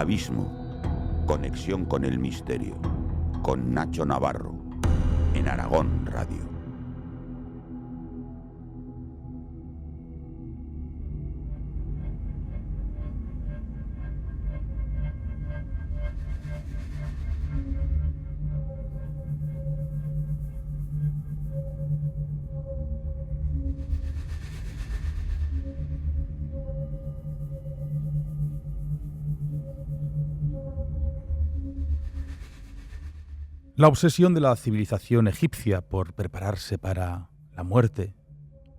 Abismo, conexión con el misterio, con Nacho Navarro, en Aragón Radio. La obsesión de la civilización egipcia por prepararse para la muerte,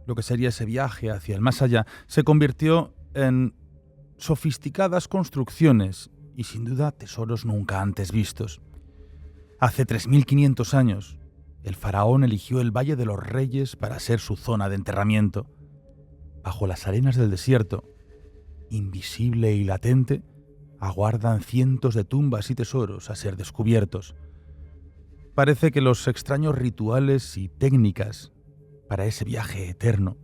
lo que sería ese viaje hacia el más allá, se convirtió en sofisticadas construcciones y sin duda tesoros nunca antes vistos. Hace 3.500 años, el faraón eligió el Valle de los Reyes para ser su zona de enterramiento. Bajo las arenas del desierto, invisible y latente, aguardan cientos de tumbas y tesoros a ser descubiertos. Parece que los extraños rituales y técnicas para ese viaje eterno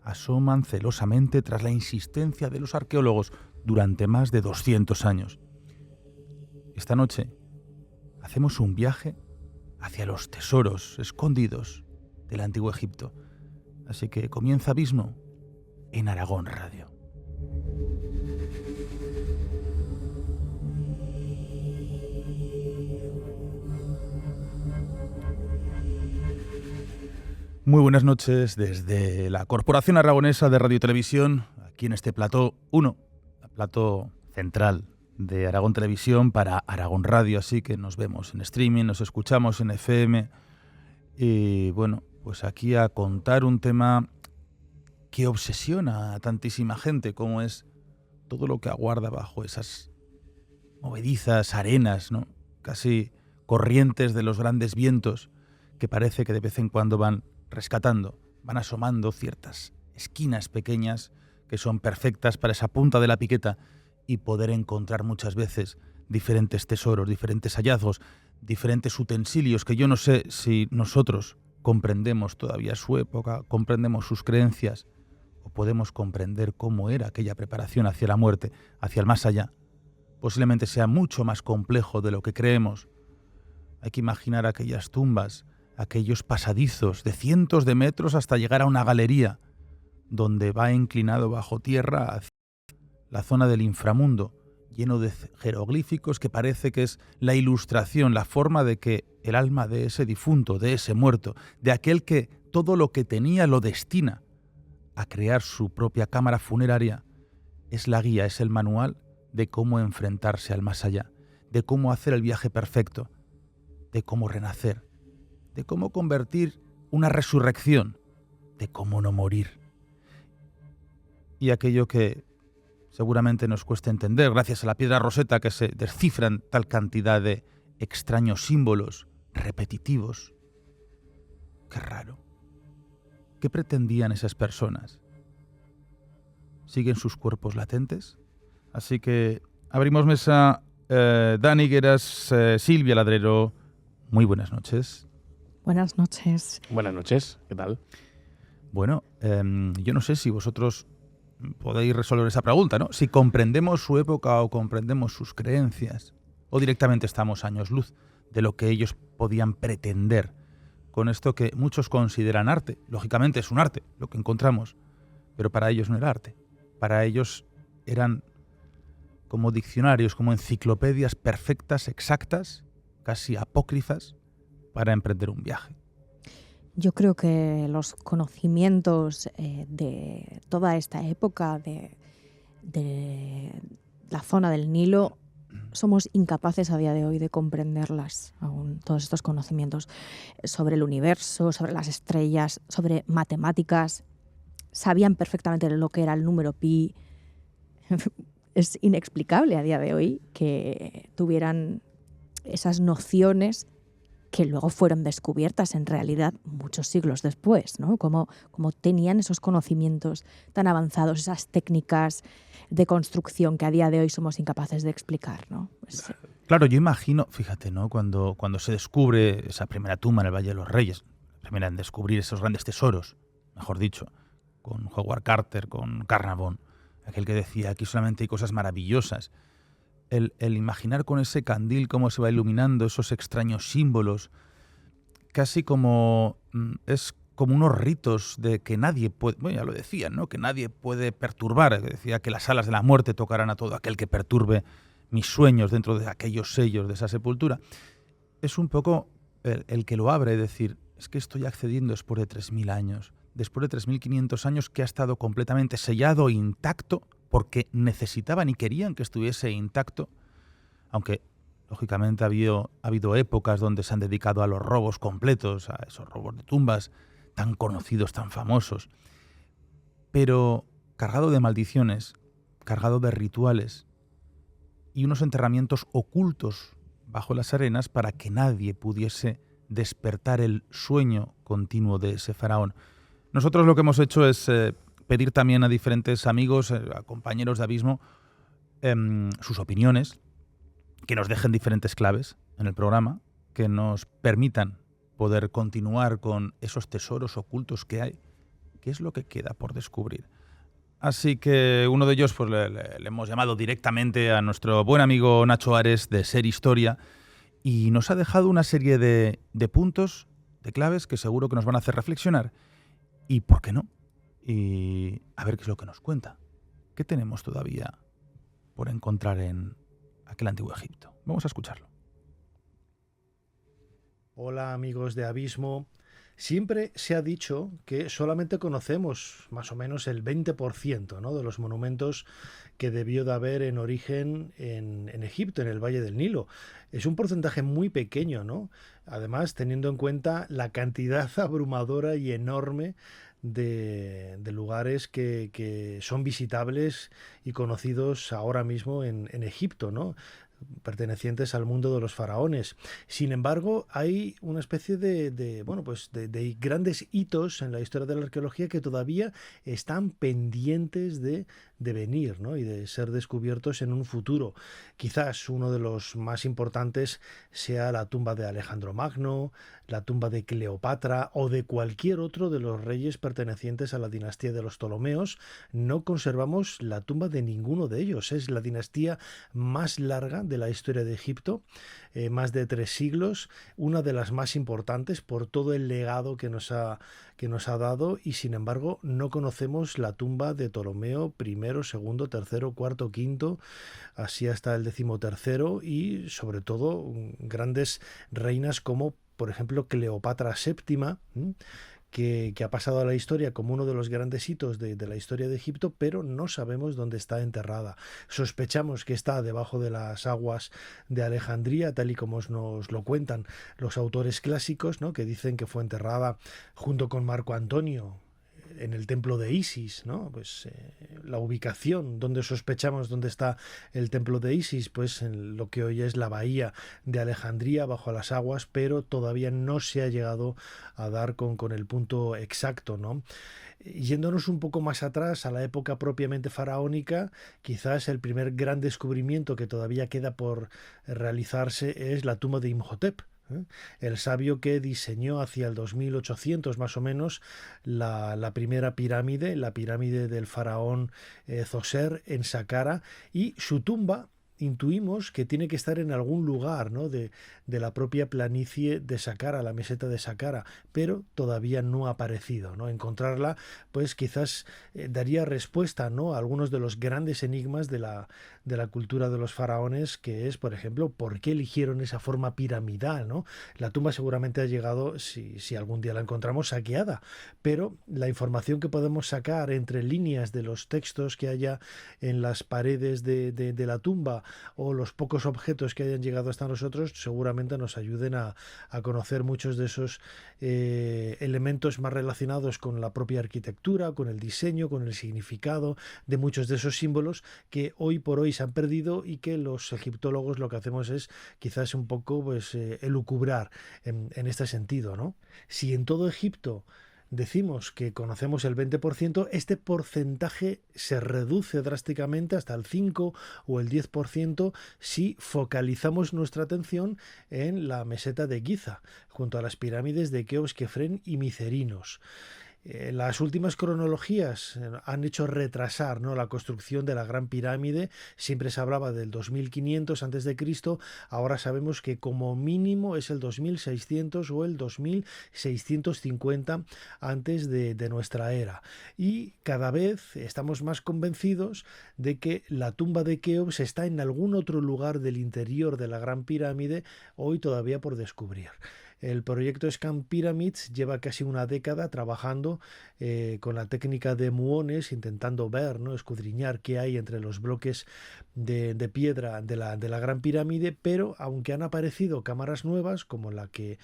asoman celosamente tras la insistencia de los arqueólogos durante más de 200 años. Esta noche hacemos un viaje hacia los tesoros escondidos del Antiguo Egipto. Así que comienza Abismo en Aragón Radio. Muy buenas noches desde la Corporación Aragonesa de Radio y Televisión, aquí en este plató 1, plató central de Aragón Televisión para Aragón Radio, así que nos vemos en streaming, nos escuchamos en FM y bueno, pues aquí a contar un tema que obsesiona a tantísima gente como es todo lo que aguarda bajo esas movedizas arenas, ¿no? Casi corrientes de los grandes vientos que parece que de vez en cuando van rescatando, van asomando ciertas esquinas pequeñas que son perfectas para esa punta de la piqueta y poder encontrar muchas veces diferentes tesoros, diferentes hallazgos, diferentes utensilios que yo no sé si nosotros comprendemos todavía su época, comprendemos sus creencias o podemos comprender cómo era aquella preparación hacia la muerte, hacia el más allá. Posiblemente sea mucho más complejo de lo que creemos. Hay que imaginar aquellas tumbas, aquellos pasadizos de cientos de metros hasta llegar a una galería donde va inclinado bajo tierra hacia la zona del inframundo, lleno de jeroglíficos que parece que es la ilustración, la forma de que el alma de ese difunto, de ese muerto, de aquel que todo lo que tenía lo destina a crear su propia cámara funeraria, es la guía, es el manual de cómo enfrentarse al más allá, de cómo hacer el viaje perfecto, de cómo renacer, de cómo convertir una resurrección, de cómo no morir. Y aquello que seguramente nos cuesta entender, gracias a la piedra Rosetta, que se descifran tal cantidad de extraños símbolos repetitivos. Qué raro. ¿Qué pretendían esas personas? ¿Siguen sus cuerpos latentes? Así que abrimos mesa. Dani Higueras, Silvia Ladrero, muy buenas noches. Buenas noches. Buenas noches, ¿qué tal? Bueno, yo no sé si vosotros podéis resolver esa pregunta, ¿no? Si comprendemos su época o comprendemos sus creencias, o directamente estamos años luz de lo que ellos podían pretender con esto que muchos consideran arte. Lógicamente es un arte, lo que encontramos, pero para ellos no era arte. Para ellos eran como diccionarios, como enciclopedias perfectas, exactas, casi apócrifas, para emprender un viaje. Yo creo que los conocimientos de toda esta época de la zona del Nilo, somos incapaces a día de hoy de comprenderlas aún, todos estos conocimientos sobre el universo, sobre las estrellas, sobre matemáticas. Sabían perfectamente lo que era el número pi. Es inexplicable a día de hoy que tuvieran esas nociones que luego fueron descubiertas en realidad muchos siglos después, ¿no? Como tenían esos conocimientos tan avanzados, esas técnicas de construcción que a día de hoy somos incapaces de explicar, ¿no? Pues, claro, yo imagino, fíjate, ¿no? Cuando se descubre esa primera tumba en el Valle de los Reyes, la primera en descubrir esos grandes tesoros, mejor dicho, con Howard Carter, con Carnarvon, aquel que decía aquí solamente hay cosas maravillosas. el imaginar con ese candil cómo se va iluminando esos extraños símbolos, casi como es como unos ritos de que nadie puede, bueno, ya lo decían, ¿no? Que nadie puede perturbar. Decía que las alas de la muerte tocarán a todo aquel que perturbe mis sueños dentro de aquellos sellos de esa sepultura. Es un poco el que lo abre, es decir, es que estoy accediendo después de 3.000 años, después de 3.500 años que ha estado completamente sellado e intacto, porque necesitaban y querían que estuviese intacto, aunque lógicamente ha habido épocas donde se han dedicado a los robos completos, a esos robos de tumbas tan conocidos, tan famosos, pero cargado de maldiciones, cargado de rituales y unos enterramientos ocultos bajo las arenas para que nadie pudiese despertar el sueño continuo de ese faraón. Nosotros lo que hemos hecho es pedir también a diferentes amigos, a compañeros de Abismo, sus opiniones, que nos dejen diferentes claves en el programa, que nos permitan poder continuar con esos tesoros ocultos que hay. ¿Qué es lo que queda por descubrir? Así que uno de ellos pues le hemos llamado directamente a nuestro buen amigo Nacho Ares de Ser Historia y nos ha dejado una serie de puntos, de claves que seguro que nos van a hacer reflexionar. ¿Y por qué no? Y a ver qué es lo que nos cuenta. ¿Qué tenemos todavía por encontrar en aquel antiguo Egipto? Vamos a escucharlo. Hola amigos de Abismo. Siempre se ha dicho que solamente conocemos más o menos el 20%, ¿no?, de los monumentos que debió de haber en origen en Egipto, en el Valle del Nilo. Es un porcentaje muy pequeño, ¿no? Además, teniendo en cuenta la cantidad abrumadora y enorme de lugares que son visitables y conocidos ahora mismo en Egipto, ¿no?, pertenecientes al mundo de los faraones. Sin embargo, hay una especie de grandes hitos en la historia de la arqueología que todavía están pendientes de venir, ¿no?, y de ser descubiertos en un futuro. Quizás uno de los más importantes sea la tumba de Alejandro Magno, la tumba de Cleopatra o de cualquier otro de los reyes pertenecientes a la dinastía de los Ptolomeos. No conservamos la tumba de ninguno de ellos. Es la dinastía más larga de la historia de Egipto, más de 3 siglos, una de las más importantes por todo el legado que nos ha dado, y sin embargo no conocemos la tumba de Ptolomeo I, II, III, IV, V, así hasta el 13º, y sobre todo grandes reinas como por ejemplo Cleopatra VII, que ha pasado a la historia como uno de los grandes hitos de la historia de Egipto, pero no sabemos dónde está enterrada. Sospechamos que está debajo de las aguas de Alejandría, tal y como nos lo cuentan los autores clásicos, ¿no?, que dicen que fue enterrada junto con Marco Antonio en el templo de Isis, ¿no? Pues la ubicación donde sospechamos dónde está el templo de Isis, pues en lo que hoy es la bahía de Alejandría, bajo las aguas, pero todavía no se ha llegado a dar con el punto exacto, ¿no? Yéndonos un poco más atrás, a la época propiamente faraónica, quizás el primer gran descubrimiento que todavía queda por realizarse es la tumba de Imhotep, el sabio que diseñó hacia el 2800 más o menos la primera pirámide, la pirámide del faraón Zoser en Saqqara, y su tumba intuimos que tiene que estar en algún lugar, ¿no?, de la propia planicie de Saqqara, la meseta de Saqqara, pero todavía no ha aparecido, ¿no? Encontrarla, pues quizás daría respuesta, ¿no?, a algunos de los grandes enigmas de la cultura de los faraones, que es, por ejemplo, por qué eligieron esa forma piramidal, ¿no? La tumba seguramente ha llegado, si algún día la encontramos, saqueada, pero la información que podemos sacar entre líneas de los textos que haya en las paredes de la tumba, o los pocos objetos que hayan llegado hasta nosotros, seguramente nos ayuden a conocer muchos de esos elementos más relacionados con la propia arquitectura, con el diseño, con el significado de muchos de esos símbolos que hoy por hoy se han perdido, y que los egiptólogos lo que hacemos es quizás un poco pues elucubrar en este sentido, ¿no? Si en todo Egipto decimos que conocemos el 20%, este porcentaje se reduce drásticamente hasta el 5 o el 10% si focalizamos nuestra atención en la meseta de Giza, junto a las pirámides de Keops, Kefren y Micerinos. Las últimas cronologías han hecho retrasar, ¿no?, la construcción de la Gran Pirámide. Siempre se hablaba del 2500 a.C., ahora sabemos que como mínimo es el 2600 o el 2650 antes de nuestra era. Y cada vez estamos más convencidos de que la tumba de Keops está en algún otro lugar del interior de la Gran Pirámide, hoy todavía por descubrir. El proyecto Scan Pyramids lleva casi una década trabajando con la técnica de muones, intentando ver, ¿no?, escudriñar qué hay entre los bloques de piedra de la Gran Pirámide, pero aunque han aparecido cámaras nuevas, como la que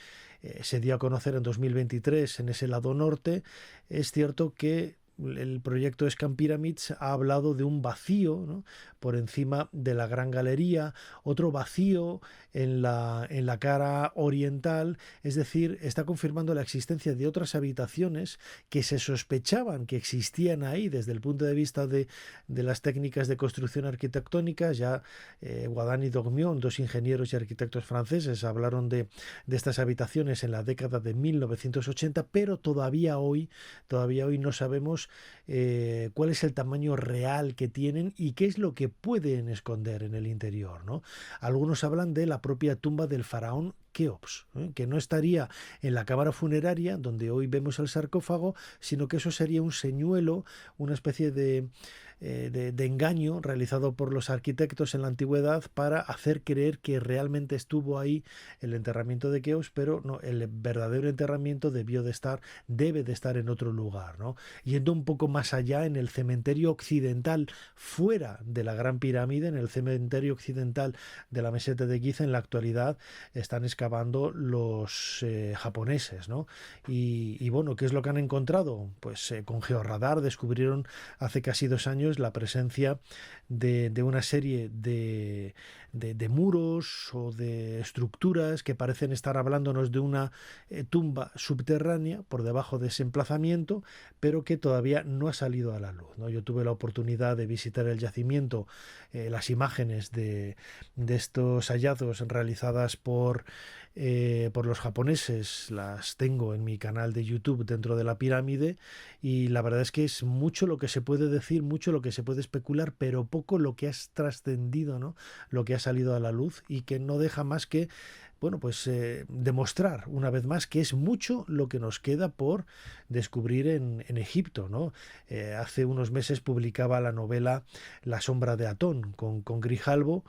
se dio a conocer en 2023 en ese lado norte, es cierto que el proyecto Scan Pyramids ha hablado de un vacío, ¿no?, por encima de la Gran Galería, otro vacío en la cara oriental, es decir, está confirmando la existencia de otras habitaciones que se sospechaban que existían ahí desde el punto de vista de las técnicas de construcción arquitectónica. Ya Guadin y Dormion, dos ingenieros y arquitectos franceses, hablaron de estas habitaciones en la década de 1980, pero todavía hoy no sabemos cuál es el tamaño real que tienen y qué es lo que pueden esconder en el interior, ¿no? Algunos hablan de la propia tumba del faraón Keops, que no estaría en la cámara funeraria donde hoy vemos el sarcófago, sino que eso sería un señuelo, una especie de engaño realizado por los arquitectos en la antigüedad para hacer creer que realmente estuvo ahí el enterramiento de Keops, pero no, el verdadero enterramiento debe de estar en otro lugar, ¿no? Yendo un poco más allá, en el cementerio occidental, fuera de la Gran Pirámide, en el cementerio occidental de la meseta de Giza, en la actualidad están excavando los japoneses, ¿no? Y bueno, ¿qué es lo que han encontrado? Pues con georradar descubrieron hace casi 2 años la presencia de una serie de muros o de estructuras que parecen estar hablándonos de una tumba subterránea por debajo de ese emplazamiento, pero que todavía no ha salido a la luz, ¿no? Yo tuve la oportunidad de visitar el yacimiento, las imágenes de estos hallazgos realizadas por los japoneses las tengo en mi canal de YouTube dentro de la pirámide, y la verdad es que es mucho lo que se puede decir, mucho lo que se puede especular, pero poco lo que ha trascendido, ¿no?, lo que ha salido a la luz, y que no deja más que, bueno, pues demostrar una vez más que es mucho lo que nos queda por descubrir en Egipto, ¿no? Hace unos meses publicaba la novela La sombra de Atón con Grijalbo,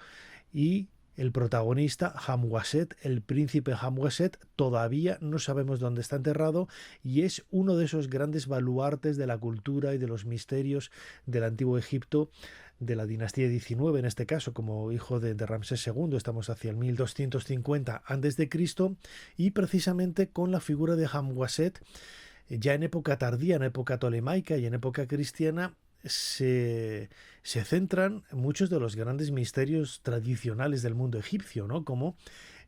y el protagonista, Hamwaset, el príncipe Hamwaset, todavía no sabemos dónde está enterrado, y es uno de esos grandes baluartes de la cultura y de los misterios del antiguo Egipto, de la dinastía 19, en este caso, como hijo de Ramsés II. Estamos hacia el 1250 a.C., y precisamente con la figura de Hamwaset, ya en época tardía, en época tolemaica y en época cristiana, se centran muchos de los grandes misterios tradicionales del mundo egipcio, ¿no?, como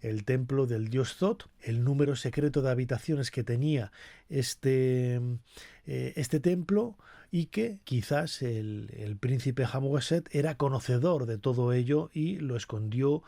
el templo del dios Thoth, el número secreto de habitaciones que tenía este templo, y que quizás el príncipe Hamwaset era conocedor de todo ello y lo escondió,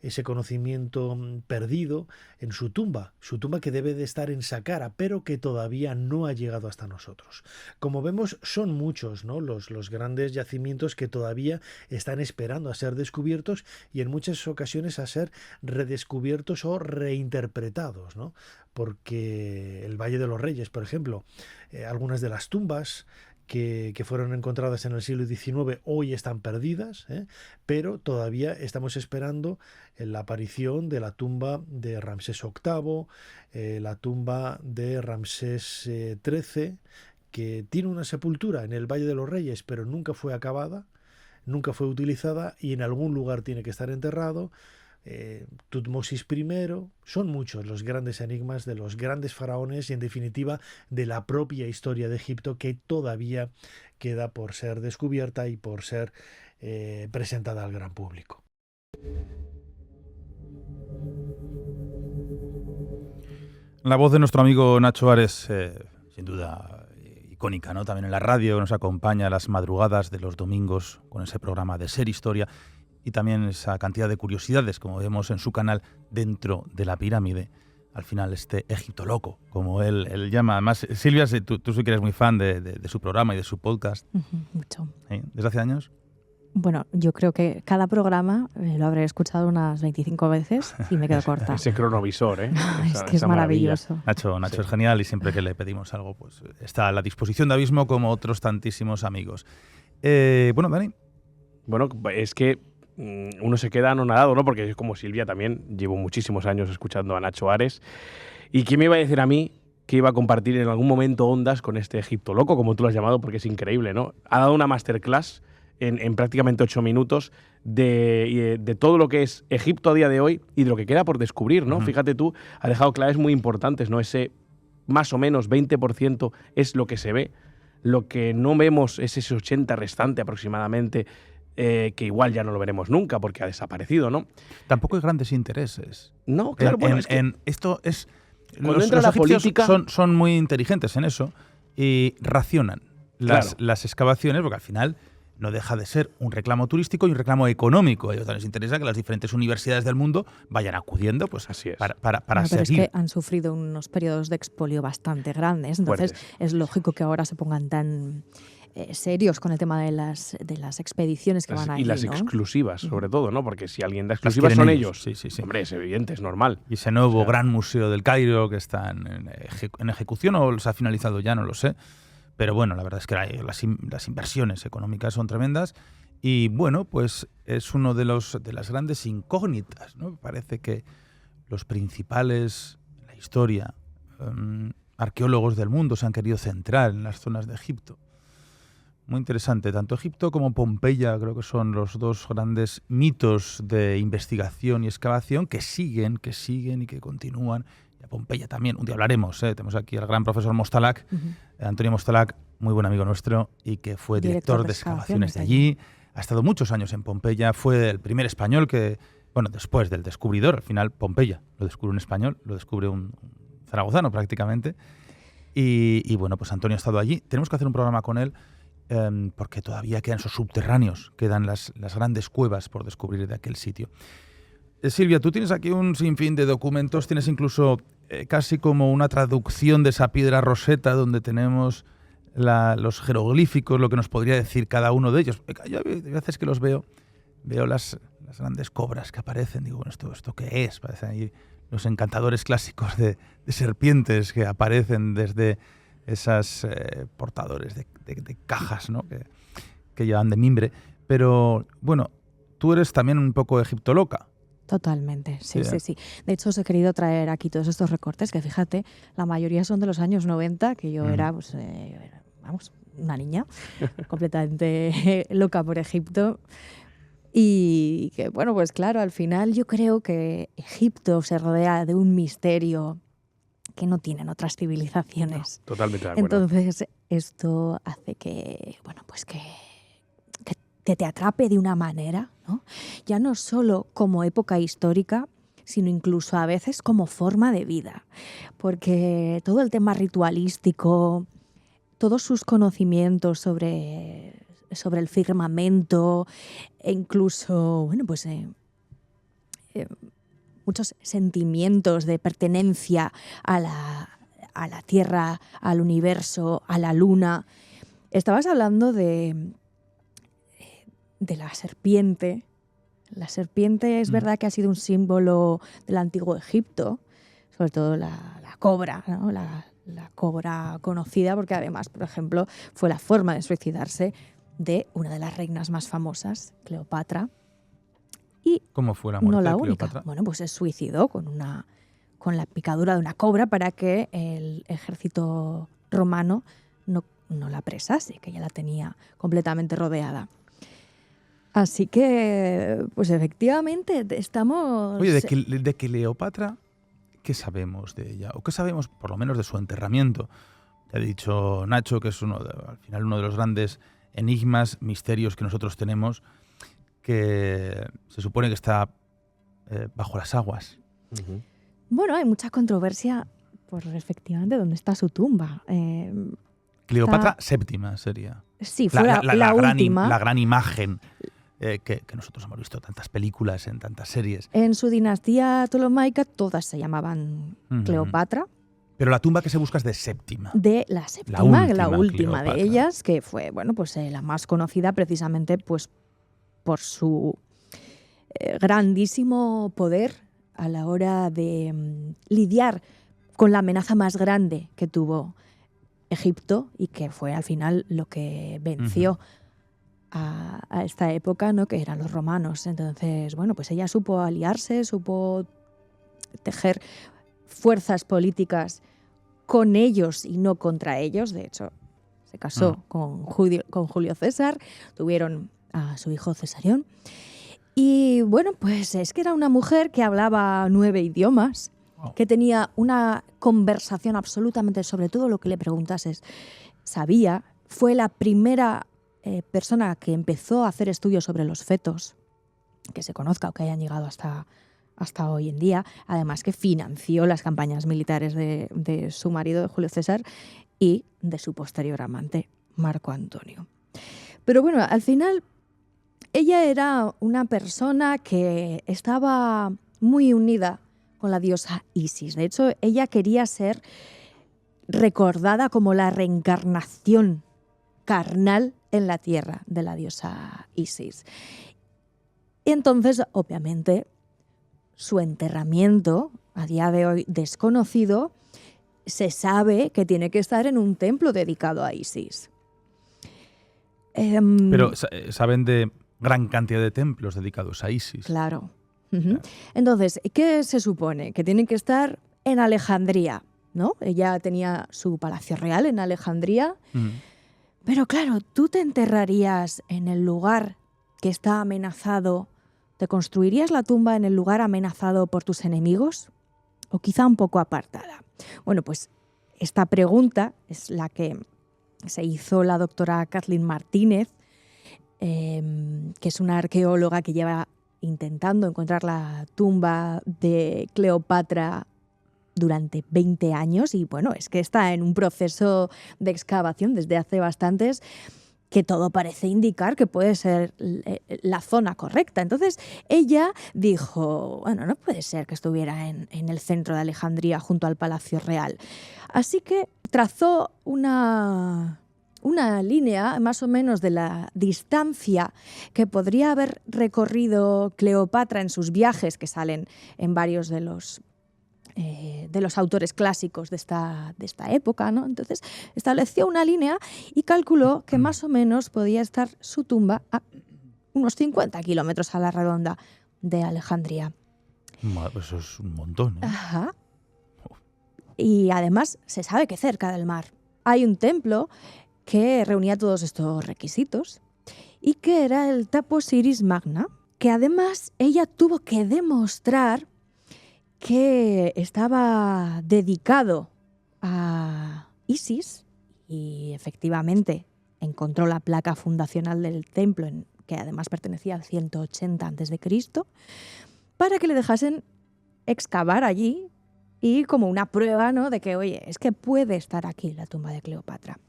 ese conocimiento perdido, en su tumba que debe de estar en Saqqara, pero que todavía no ha llegado hasta nosotros. Como vemos, son muchos, ¿no?, los grandes yacimientos que todavía están esperando a ser descubiertos, y en muchas ocasiones a ser redescubiertos o reinterpretados, ¿no? Porque el Valle de los Reyes, por ejemplo, algunas de las tumbas que fueron encontradas en el siglo XIX hoy están perdidas, pero todavía estamos esperando la aparición de la tumba de Ramsés VIII, la tumba de Ramsés XIII, que tiene una sepultura en el Valle de los Reyes, pero nunca fue acabada, nunca fue utilizada, y en algún lugar tiene que estar enterrado. Tutmosis I. Son muchos los grandes enigmas de los grandes faraones y, en definitiva, de la propia historia de Egipto, que todavía queda por ser descubierta y por ser presentada al gran público. La voz de nuestro amigo Nacho Ares, sin duda icónica, ¿no?, también en la radio, nos acompaña a las madrugadas de los domingos con ese programa de Ser Historia, y también esa cantidad de curiosidades, como vemos en su canal, dentro de la pirámide. al final este Egipto loco, como él llama. Además, Silvia, tú sí que eres muy fan de su programa y de su podcast. Mucho. ¿Desde hace años? Bueno, yo creo que cada programa lo habré escuchado unas 25 veces y me quedo corta. Ese cronovisor, ¿eh? Es que es maravilloso. Nacho sí. Es genial y siempre que le pedimos algo, pues está a la disposición de Abismo como otros tantísimos amigos. Bueno, Dani. Bueno, es que uno se queda anonadado, ¿no? Porque como Silvia también llevo muchísimos años escuchando a Nacho Ares. ¿Y quién me iba a decir a mí que iba a compartir en algún momento ondas con este Egipto loco, como tú lo has llamado, porque es increíble, ¿no? Ha dado una masterclass en prácticamente 8 minutos de todo lo que es Egipto a día de hoy y de lo que queda por descubrir, ¿no? Fíjate tú, ha dejado claves muy importantes, ¿no? Ese más o menos 20% es lo que se ve. Lo que no vemos es ese 80% restante aproximadamente, que igual ya no lo veremos nunca porque ha desaparecido, ¿no? Tampoco hay grandes intereses. No, claro, bueno, es que esto es... Cuando entra la política... son muy inteligentes en eso y racionan las excavaciones, porque al final no deja de ser un reclamo turístico y un reclamo económico. A ellos les interesa que las diferentes universidades del mundo vayan acudiendo pues, así es. para pero seguir. Es que han sufrido unos periodos de expolio bastante grandes, entonces es lógico que ahora se pongan tan serios con el tema de las expediciones que van a ir. Y las ¿no? exclusivas, sobre todo, ¿no? Porque si alguien da exclusivas son ellos. Sí. Hombre, es evidente, es normal. Y ese nuevo gran museo del Cairo que está en ejecución o se ha finalizado ya, no lo sé. Pero bueno, la verdad es que las inversiones económicas son tremendas y bueno, pues es uno de las grandes incógnitas, ¿no? Parece que los principales en la historia arqueólogos del mundo se han querido centrar en las zonas de Egipto. Muy interesante, tanto Egipto como Pompeya creo que son los dos grandes mitos de investigación y excavación que siguen y que continúan. Y a Pompeya también, un día hablaremos, tenemos aquí al gran profesor Mostalak, Antonio Mostalak, muy buen amigo nuestro y que fue director de excavaciones de allí. Ha estado muchos años en Pompeya, fue el primer español que, bueno, después del descubridor, al final Pompeya lo descubre un español, lo descubre un zaragozano prácticamente. Y bueno, pues Antonio ha estado allí. Tenemos que hacer un programa con él porque todavía quedan esos subterráneos, quedan las grandes cuevas por descubrir de aquel sitio. Silvia, tú tienes aquí un sinfín de documentos, tienes incluso casi como una traducción de esa piedra roseta donde tenemos los jeroglíficos, lo que nos podría decir cada uno de ellos. Yo hay veces que los veo las grandes cobras que aparecen, digo, bueno, ¿esto qué es? Parecen ahí los encantadores clásicos de serpientes que aparecen desde esas portadores de cajas, ¿no? que llevan de mimbre. Pero, bueno, tú eres también un poco egiptoloca. Totalmente, sí. De hecho, os he querido traer aquí todos estos recortes, que fíjate, la mayoría son de los años 90, que yo era, pues, una niña completamente loca por Egipto. Y que, bueno, pues claro, al final yo creo que Egipto se rodea de un misterio que no tienen otras civilizaciones. No, totalmente de acuerdo. Entonces, esto hace que, bueno, pues que te atrape de una manera, ¿no? Ya no solo como época histórica, sino incluso a veces como forma de vida. Porque todo el tema ritualístico, todos sus conocimientos sobre el firmamento, e incluso, bueno, pues muchos sentimientos de pertenencia a la Tierra, al universo, a la Luna. Estabas hablando de la serpiente. La serpiente es verdad que ha sido un símbolo del antiguo Egipto, sobre todo la cobra, ¿no? La cobra conocida, porque además, por ejemplo, fue la forma de suicidarse de una de las reinas más famosas, Cleopatra. Y ¿cómo fue la muerte no la de única. Cleopatra? Bueno, pues se suicidó con la picadura de una cobra para que el ejército romano no la apresase, que ya la tenía completamente rodeada. Así que, pues efectivamente, estamos... Oye, de Cleopatra, ¿qué sabemos de ella? ¿O qué sabemos, por lo menos, de su enterramiento? Te ha dicho Nacho que es al final uno de los grandes enigmas, misterios que nosotros tenemos, que se supone que está bajo las aguas. Uh-huh. Bueno, hay mucha controversia por efectivamente dónde está su tumba. Cleopatra VII sería. Sí, fue la última. La gran imagen que nosotros hemos visto tantas películas, en tantas series. En su dinastía ptolomaica todas se llamaban Cleopatra. Pero la tumba que se busca es de Séptima. De la Séptima, la última Cleopatra. de ellas, que fue la más conocida precisamente pues, por su grandísimo poder a la hora de lidiar con la amenaza más grande que tuvo Egipto y que fue al final lo que venció a esta época, ¿no? Que eran los romanos. Entonces, pues ella supo aliarse, supo tejer fuerzas políticas con ellos y no contra ellos. De hecho, se casó con Julio César, tuvieron a su hijo Cesarión. Y pues es que era una mujer que hablaba 9 idiomas, que tenía una conversación absolutamente sobre todo lo que le preguntases. Sabía, fue la primera persona que empezó a hacer estudios sobre los fetos, que se conozca o que hayan llegado hasta hoy en día. Además que financió las campañas militares de su marido, de Julio César, y de su posterior amante, Marco Antonio. Pero al final ella era una persona que estaba muy unida con la diosa Isis. De hecho, ella quería ser recordada como la reencarnación carnal en la tierra de la diosa Isis. Y entonces, obviamente, su enterramiento, a día de hoy desconocido, se sabe que tiene que estar en un templo dedicado a Isis. Pero saben de gran cantidad de templos dedicados a Isis. Claro. Entonces, ¿qué se supone? Que tienen que estar en Alejandría, ¿no? Ella tenía su palacio real en Alejandría. Pero claro, ¿tú te enterrarías en el lugar que está amenazado? ¿Te construirías la tumba en el lugar amenazado por tus enemigos? ¿O quizá un poco apartada? Pues esta pregunta es la que se hizo la doctora Kathleen Martínez, que es una arqueóloga que lleva intentando encontrar la tumba de Cleopatra durante 20 años y es que está en un proceso de excavación desde hace bastantes, que todo parece indicar que puede ser la zona correcta. Entonces ella dijo, no puede ser que estuviera en el centro de Alejandría junto al Palacio Real. Así que trazó una línea más o menos de la distancia que podría haber recorrido Cleopatra en sus viajes, que salen en varios de los autores clásicos de esta época, ¿no? Entonces estableció una línea y calculó que más o menos podía estar su tumba a unos 50 kilómetros a la redonda de Alejandría. Eso es un montón, ¿eh? Ajá. Y además se sabe que cerca del mar hay un templo que reunía todos estos requisitos y que era el Topos Iris Magna, que además ella tuvo que demostrar que estaba dedicado a Isis y efectivamente encontró la placa fundacional del templo, que además pertenecía al 180 a.C., para que le dejasen excavar allí y como una prueba, ¿no?, de que, oye, es que puede estar aquí la tumba de Cleopatra.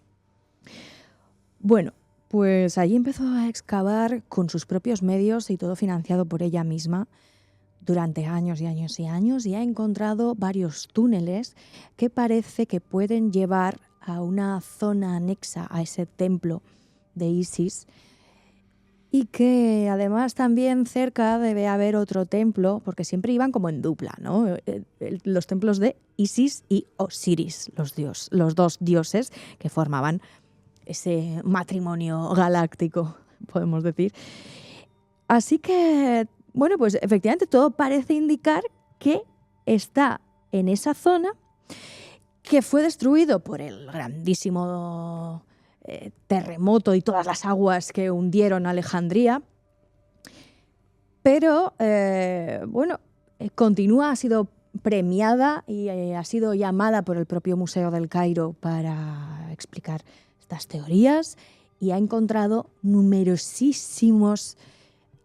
Pues allí empezó a excavar con sus propios medios y todo financiado por ella misma durante años y años y años, y ha encontrado varios túneles que parece que pueden llevar a una zona anexa a ese templo de Isis, y que además también cerca debe haber otro templo, porque siempre iban como en dupla, ¿no? Los templos de Isis y Osiris, los dos dioses que formaban ese matrimonio galáctico, podemos decir. Así que, pues efectivamente todo parece indicar que está en esa zona, que fue destruido por el grandísimo terremoto y todas las aguas que hundieron Alejandría. Pero, continúa, ha sido premiada y ha sido llamada por el propio Museo del Cairo para explicar estas teorías, y ha encontrado numerosísimos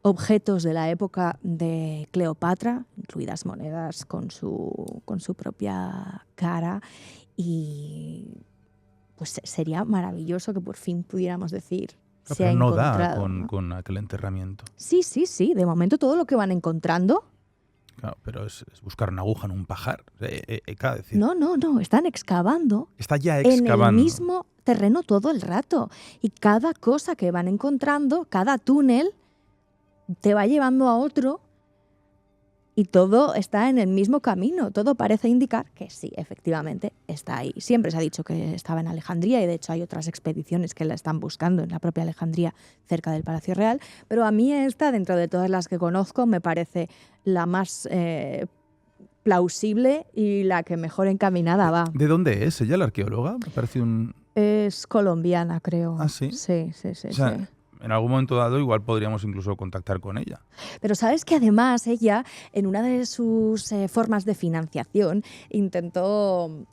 objetos de la época de Cleopatra, incluidas monedas con su propia cara, y pues sería maravilloso que por fin pudiéramos decir, se ha Pero no encontrado. da ¿No? con aquel enterramiento. Sí, de momento todo lo que van encontrando. Claro, pero es buscar una aguja en un pajar. Claro, decir, No, están excavando está ya en excavando. el mismo terreno todo el rato. Y cada cosa que van encontrando, cada túnel, te va llevando a otro y todo está en el mismo camino. Todo parece indicar que sí, efectivamente, está ahí. Siempre se ha dicho que estaba en Alejandría y de hecho hay otras expediciones que la están buscando en la propia Alejandría, cerca del Palacio Real. Pero a mí esta, dentro de todas las que conozco, me parece la más plausible y la que mejor encaminada va. ¿De dónde es ella, la arqueóloga? Me parece un... Es colombiana, creo. ¿Ah, sí? Sí. O sea, Sí. en algún momento dado igual podríamos incluso contactar con ella. Pero sabes que además ella, en una de sus formas de financiación, intentó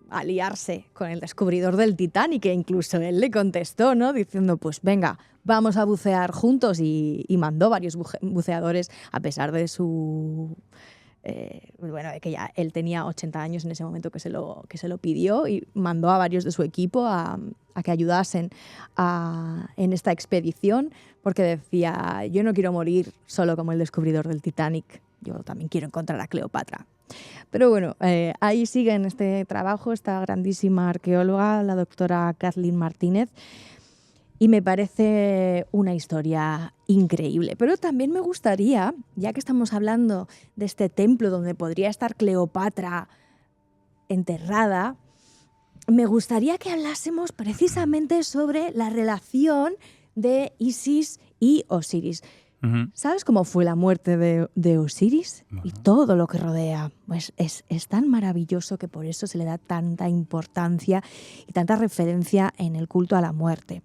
aliarse con el descubridor del Titanic, e incluso él le contestó, ¿no? Diciendo, pues venga, vamos a bucear juntos, y mandó varios buceadores, a pesar de su... de que ya él tenía 80 años en ese momento que se lo pidió, y mandó a varios de su equipo a que ayudasen en esta expedición, porque decía, yo no quiero morir solo como el descubridor del Titanic, yo también quiero encontrar a Cleopatra. Pero bueno, ahí sigue en este trabajo esta grandísima arqueóloga, la doctora Kathleen Martínez, y me parece una historia increíble. Pero también me gustaría, ya que estamos hablando de este templo donde podría estar Cleopatra enterrada, me gustaría que hablásemos precisamente sobre la relación de Isis y Osiris. Ujú. ¿Sabes cómo fue la muerte de Osiris? Bueno. Y todo lo que rodea. Pues es tan maravilloso que por eso se le da tanta importancia y tanta referencia en el culto a la muerte.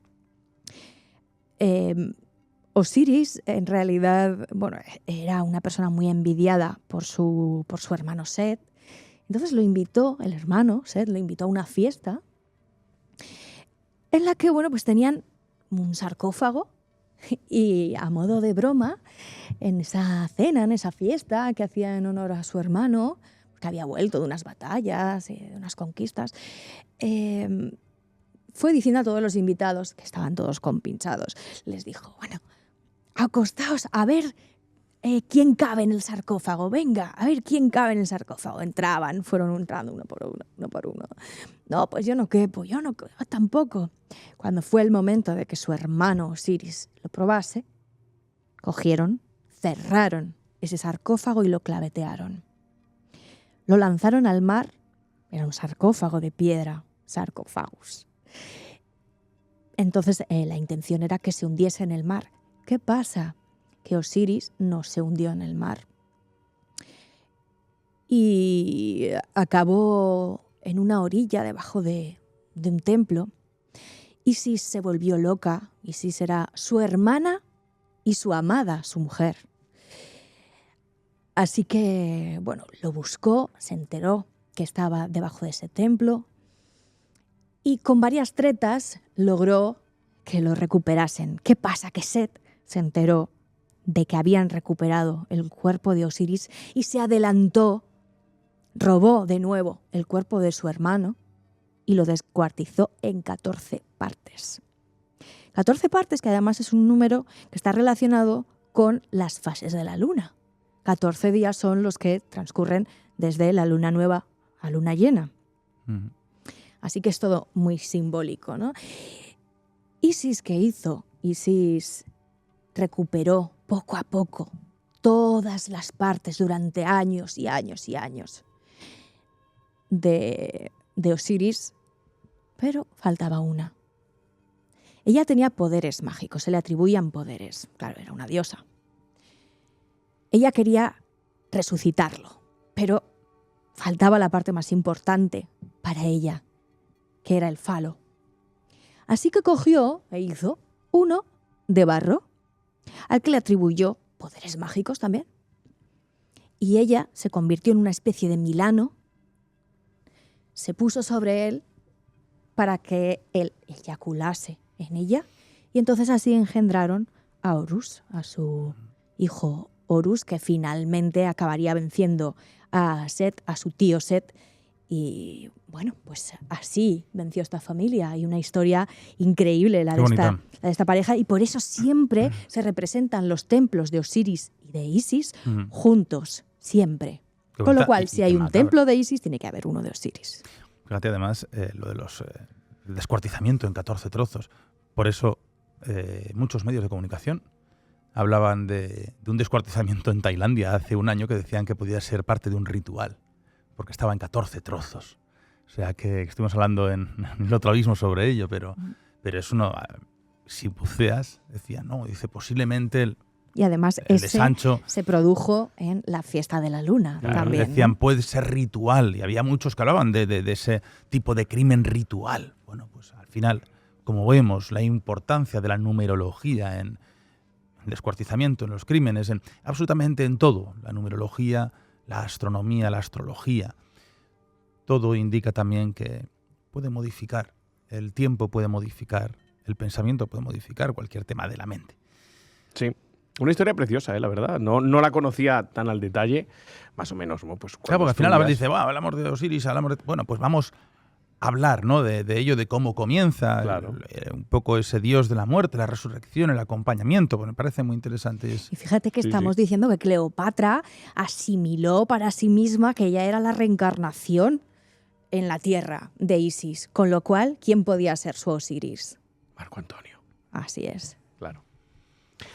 Osiris, en realidad, bueno, era una persona muy envidiada por su hermano Set. Entonces lo invitó, el hermano Set lo invitó a una fiesta en la que, bueno, pues tenían un sarcófago, y a modo de broma, en esa cena, en esa fiesta que hacía en honor a su hermano, que había vuelto de unas batallas, de unas conquistas, fue diciendo a todos los invitados, que estaban todos compinchados, les dijo, bueno, acostaos a ver quién cabe en el sarcófago, venga, a ver quién cabe en el sarcófago. Entraban, fueron entrando uno por uno. No, pues yo no quepo, yo tampoco. Cuando fue el momento de que su hermano Osiris lo probase, cogieron, cerraron ese sarcófago y lo clavetearon. Lo lanzaron al mar, era un sarcófago de piedra, sarcófagos. Entonces la intención era que se hundiese en el mar. ¿Qué pasa? Que Osiris no se hundió en el mar y acabó en una orilla debajo de un templo. Isis se volvió loca. Isis era su hermana y su amada, su mujer. Así que, bueno, lo buscó, se enteró que estaba debajo de ese templo y con varias tretas logró que lo recuperasen. ¿Qué pasa? Que Set se enteró de que habían recuperado el cuerpo de Osiris y se adelantó, robó de nuevo el cuerpo de su hermano y lo descuartizó en 14 partes. 14 partes, que además es un número que está relacionado con las fases de la luna. 14 días son los que transcurren desde la luna nueva a luna llena. Ujú. Así que es todo muy simbólico, ¿no? Isis, ¿qué hizo? Isis recuperó poco a poco todas las partes durante años y años y años de Osiris, pero faltaba una. Ella tenía poderes mágicos, se le atribuían poderes. Claro, era una diosa. Ella quería resucitarlo, pero faltaba la parte más importante para ella, que era el falo. Así que cogió e hizo uno de barro, al que le atribuyó poderes mágicos también. Y ella se convirtió en una especie de Milano, se puso sobre él para que él eyaculase en ella, y entonces así engendraron a Horus, a su hijo Horus, que finalmente acabaría venciendo a Set, a su tío Set, Y bueno, pues así venció esta familia. Hay una historia increíble la Qué bonita. de esta pareja, y por eso siempre se representan los templos de Osiris y de Isis juntos, siempre. Qué Con lo bonita cual, y si qué hay un macabra. templo de Isis, tiene que haber uno de Osiris. Fíjate, además, lo de el descuartizamiento en 14 trozos. Por eso muchos medios de comunicación hablaban de un descuartizamiento en Tailandia hace un año, que decían que podía ser parte de un ritual, porque estaba en 14 trozos. O sea que estuvimos hablando en el otro abismo sobre ello, pero eso no... Si buceas, decía, no, dice, posiblemente Y además el ese deshancho... se produjo en la fiesta de la luna Claro, también. decían, ¿no? puede ser ritual, y había muchos que hablaban de ese tipo de crimen ritual. Bueno, pues al final, como vemos, la importancia de la numerología en el descuartizamiento, en los crímenes, absolutamente en todo, la numerología, la astronomía, la astrología, todo indica también que puede modificar, el tiempo puede modificar, el pensamiento puede modificar cualquier tema de la mente. Sí. Una historia preciosa, la verdad. No la conocía tan al detalle, más o menos. ¿No? Pues Claro, porque al final estudias- dice, hablamos de Osiris, hablamos de... Bueno, pues vamos a hablar, ¿no? de ello, de cómo comienza, Claro. un poco ese dios de la muerte, la resurrección, el acompañamiento. Pues me parece muy interesante. Y fíjate que Sí, estamos sí. diciendo que Cleopatra asimiló para sí misma que ella era la reencarnación en la tierra de Isis, con lo cual, ¿quién podía ser su Osiris? Marco Antonio, Así es. claro.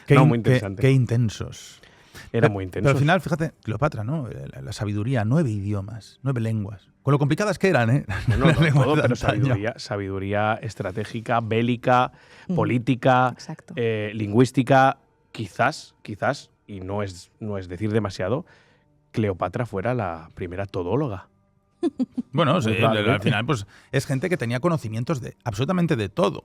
Qué, No, muy interesante. Qué intensos. Era muy intenso. Pero al final, fíjate, Cleopatra, ¿no? La sabiduría, 9 idiomas, 9 lenguas. Con lo complicadas que eran, ¿eh? No, Las lenguas todo, de pero antaño. sabiduría estratégica, bélica, política, Exacto. lingüística. Quizás, y no es decir demasiado, Cleopatra fuera la primera todóloga. Bueno, sí, Totalmente. al final, pues es gente que tenía conocimientos de absolutamente de todo.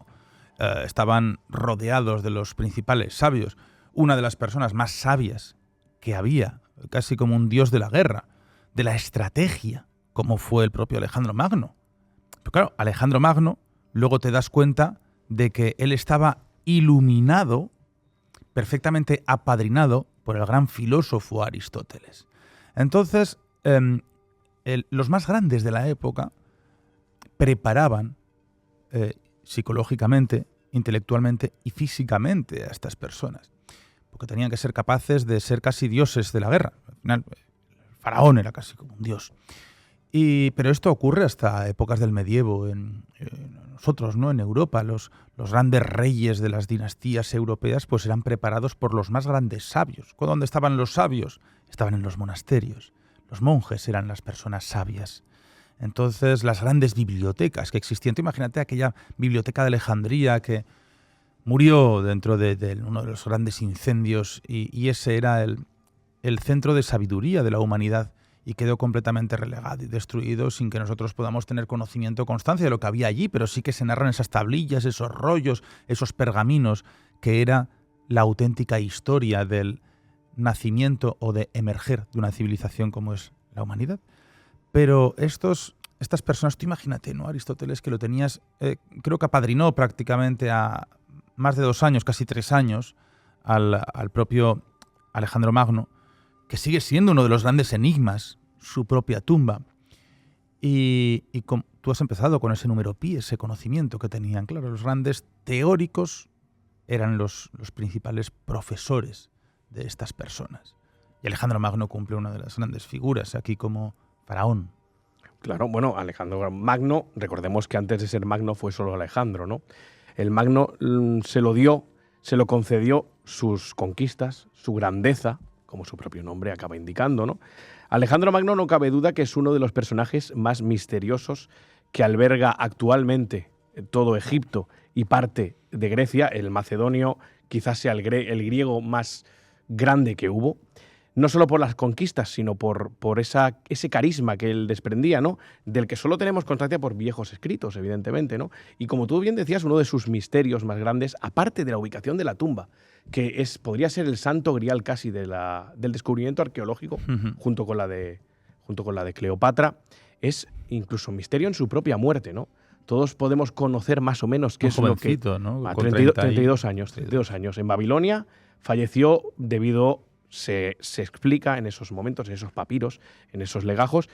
Estaban rodeados de los principales sabios. Una de las personas más sabias que había, casi como un dios de la guerra, de la estrategia, como fue el propio Alejandro Magno. Pero claro, Alejandro Magno, luego te das cuenta de que él estaba iluminado, perfectamente apadrinado por el gran filósofo Aristóteles. Entonces, los más grandes de la época preparaban psicológicamente, intelectualmente y físicamente a estas personas, porque tenían que ser capaces de ser casi dioses de la guerra. Al final, el faraón era casi como un dios. Pero esto ocurre hasta épocas del medievo. En nosotros, ¿no? En Europa, los grandes reyes de las dinastías europeas pues eran preparados por los más grandes sabios. ¿Dónde estaban los sabios? Estaban en los monasterios. Los monjes eran las personas sabias. Entonces, las grandes bibliotecas que existían. Tú imagínate aquella biblioteca de Alejandría que murió dentro de uno de los grandes incendios y ese era el centro de sabiduría de la humanidad y quedó completamente relegado y destruido sin que nosotros podamos tener conocimiento o constancia de lo que había allí, pero sí que se narran esas tablillas, esos rollos, esos pergaminos, que era la auténtica historia del nacimiento o de emerger de una civilización como es la humanidad. Pero estas personas, tú imagínate, ¿no? Aristóteles, que lo tenías, creo que apadrinó prácticamente a más de 2 años, casi 3 años, al propio Alejandro Magno, que sigue siendo uno de los grandes enigmas, su propia tumba. Y tú has empezado con ese número pi, ese conocimiento que tenían. Claro, los grandes teóricos eran los principales profesores de estas personas. Y Alejandro Magno cumple una de las grandes figuras aquí como faraón. Claro, bueno, Alejandro Magno, recordemos que antes de ser Magno fue solo Alejandro, ¿no? El Magno se lo concedió sus conquistas, su grandeza, como su propio nombre acaba indicando, ¿no? Alejandro Magno no cabe duda que es uno de los personajes más misteriosos que alberga actualmente todo Egipto y parte de Grecia. El macedonio quizás sea el griego más grande que hubo, no solo por las conquistas, sino por ese carisma que él desprendía, ¿no? Del que solo tenemos constancia por viejos escritos, evidentemente, ¿no? Y como tú bien decías, uno de sus misterios más grandes, aparte de la ubicación de la tumba, que podría ser el santo grial casi del descubrimiento arqueológico, junto con la de Cleopatra, es incluso un misterio en su propia muerte, ¿no? Todos podemos conocer más o menos qué es lo que... ¿no? A Con 32 años. En Babilonia falleció debido, se explica en esos momentos, en esos papiros, en esos legajos,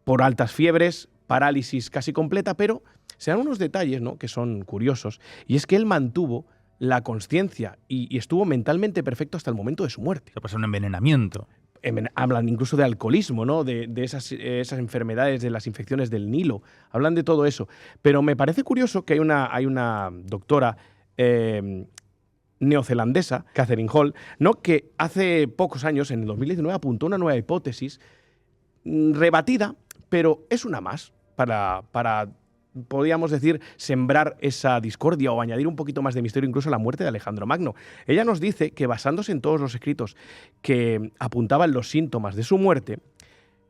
por altas fiebres, parálisis casi completa, pero se dan unos detalles, ¿no?, que son curiosos, y es que él mantuvo la consciencia y estuvo mentalmente perfecto hasta el momento de su muerte. Se pasa un envenenamiento. Hablan incluso de alcoholismo, ¿no?, de esas enfermedades, de las infecciones del Nilo. Hablan de todo eso. Pero me parece curioso que hay una doctora neozelandesa, Catherine Hall, ¿no?, que hace pocos años, en el 2019, apuntó una nueva hipótesis rebatida, pero es una más para podríamos decir, sembrar esa discordia o añadir un poquito más de misterio incluso a la muerte de Alejandro Magno. Ella nos dice que, basándose en todos los escritos que apuntaban los síntomas de su muerte,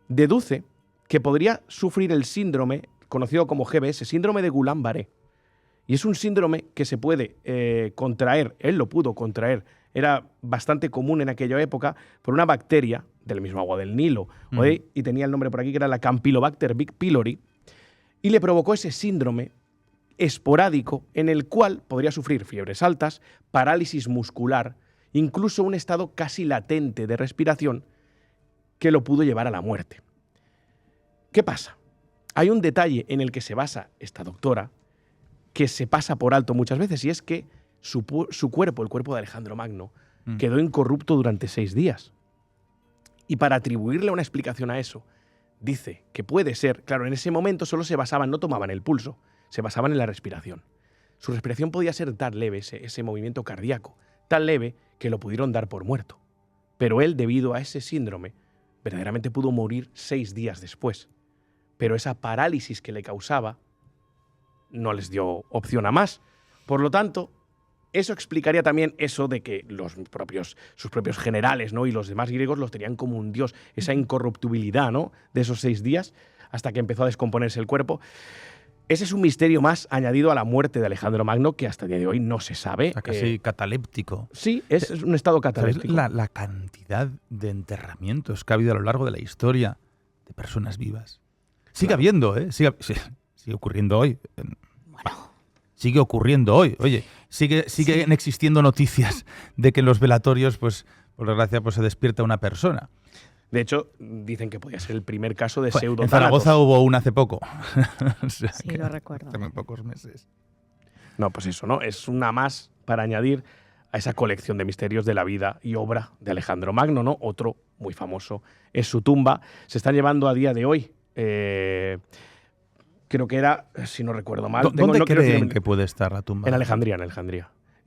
deduce que podría sufrir el síndrome conocido como GBS, síndrome de Guillain-Barré. Y es un síndrome que se puede contraer, él lo pudo contraer, era bastante común en aquella época, por una bacteria del mismo agua del Nilo, y tenía el nombre por aquí, que era la Campylobacter Big pylori, y le provocó ese síndrome esporádico en el cual podría sufrir fiebres altas, parálisis muscular, incluso un estado casi latente de respiración que lo pudo llevar a la muerte. ¿Qué pasa? Hay un detalle en el que se basa esta doctora que se pasa por alto muchas veces, y es que su cuerpo, el cuerpo de Alejandro Magno, quedó incorrupto durante 6 días. Y para atribuirle una explicación a eso, dice que puede ser, claro, en ese momento solo se basaban, no tomaban el pulso, se basaban en la respiración. Su respiración podía ser tan leve, ese movimiento cardíaco, tan leve que lo pudieron dar por muerto. Pero él, debido a ese síndrome, verdaderamente pudo morir 6 días después. Pero esa parálisis que le causaba no les dio opción a más. Por lo tanto, eso explicaría también eso de que sus propios generales, ¿no?, y los demás griegos los tenían como un dios, esa incorruptibilidad, ¿no?, de esos 6 días hasta que empezó a descomponerse el cuerpo. Ese es un misterio más añadido a la muerte de Alejandro Magno que hasta el día de hoy no se sabe. O sea, casi cataléptico. Sí, es un estado cataléptico. ¿Sabes la cantidad de enterramientos que ha habido a lo largo de la historia de personas vivas? Sigue habiendo, ¿eh? Sigue ocurriendo hoy. Bueno. Sigue ocurriendo hoy. Oye, siguen existiendo noticias de que en los velatorios, pues, por desgracia, pues se despierta una persona. De hecho, dicen que podía ser el primer caso de En pseudotánatos. Zaragoza hubo una hace poco. O sea, Sí, lo recuerdo. Hace muy pocos meses. No, pues eso, ¿no? Es una más para añadir a esa colección de misterios de la vida y obra de Alejandro Magno, ¿no? Otro muy famoso es su tumba. Se están llevando a día de hoy. Creo que era, si no recuerdo mal. ¿Dónde creen que puede estar la tumba? En Alejandría.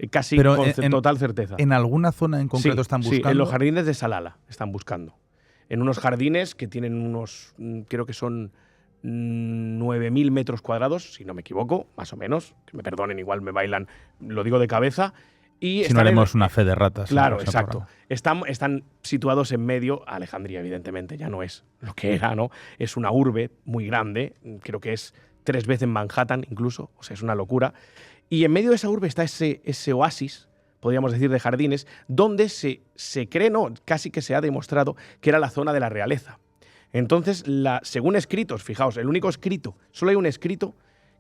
Casi Pero con total certeza. ¿En alguna zona en concreto están buscando? Sí, en los jardines de Salala están buscando. En unos jardines que tienen unos, creo que son 9.000 metros cuadrados, si no me equivoco, más o menos. Que me perdonen, igual me bailan, lo digo de cabeza. Y si no haremos una fe de ratas. Claro, exacto. Están situados en medio. Alejandría, evidentemente, ya no es lo que era, ¿no? Es una urbe muy grande, creo que es 3 veces Manhattan incluso, o sea, es una locura. Y en medio de esa urbe está ese oasis, podríamos decir, de jardines, donde se cree, no, casi que se ha demostrado que era la zona de la realeza. Entonces, según escritos, fijaos, el único escrito, solo hay un escrito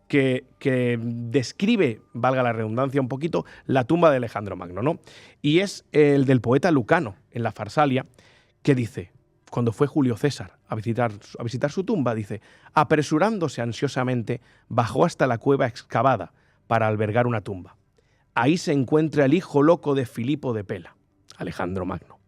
que describe, valga la redundancia un poquito, la tumba de Alejandro Magno, ¿no? Y es el del poeta Lucano, en la Farsalia, que dice, cuando fue Julio César a visitar su tumba, dice, apresurándose ansiosamente, bajó hasta la cueva excavada para albergar una tumba. Ahí se encuentra el hijo loco de Filipo de Pela, Alejandro Magno.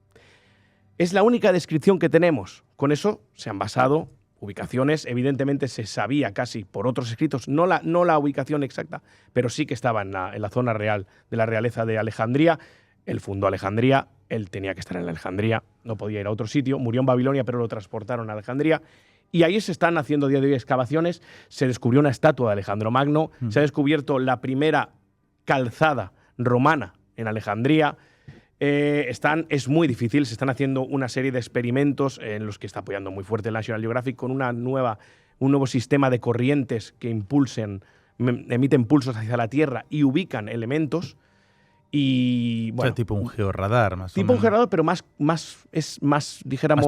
Es la única descripción que tenemos. Con eso se han basado ubicaciones. Evidentemente se sabía casi por otros escritos, no la ubicación exacta, pero sí que estaba en la zona real de la realeza de Alejandría. Él fundó Alejandría, él tenía que estar en Alejandría, no podía ir a otro sitio. Murió en Babilonia, pero lo transportaron a Alejandría. Y ahí se están haciendo a día de hoy excavaciones. Se descubrió una estatua de Alejandro Magno, se ha descubierto la primera calzada romana en Alejandría. Es muy difícil, se están haciendo una serie de experimentos en los que está apoyando muy fuerte el National Geographic con un nuevo sistema de corrientes que emiten pulsos hacia la Tierra y ubican elementos. Y bueno, o sea, tipo un georradar, más o menos. Tipo un georradar, pero dijéramos,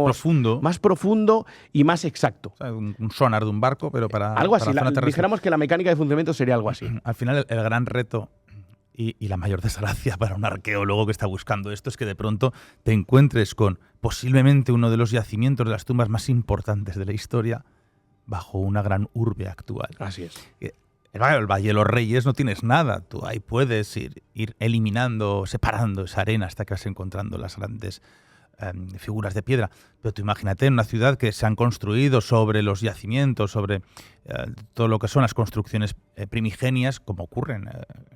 más profundo y más exacto. O sea, un sonar de un barco, pero para algo así. Para dijéramos que la mecánica de funcionamiento sería algo así. Al final, el gran reto y la mayor desgracia para un arqueólogo que está buscando esto es que de pronto te encuentres con posiblemente uno de los yacimientos de las tumbas más importantes de la historia bajo una gran urbe actual. Así es. El Valle de los Reyes no tienes nada, tú ahí puedes ir eliminando, separando esa arena hasta que vas encontrando las grandes figuras de piedra. Pero tú imagínate en una ciudad que se han construido sobre los yacimientos, sobre todo lo que son las construcciones primigenias, como ocurre en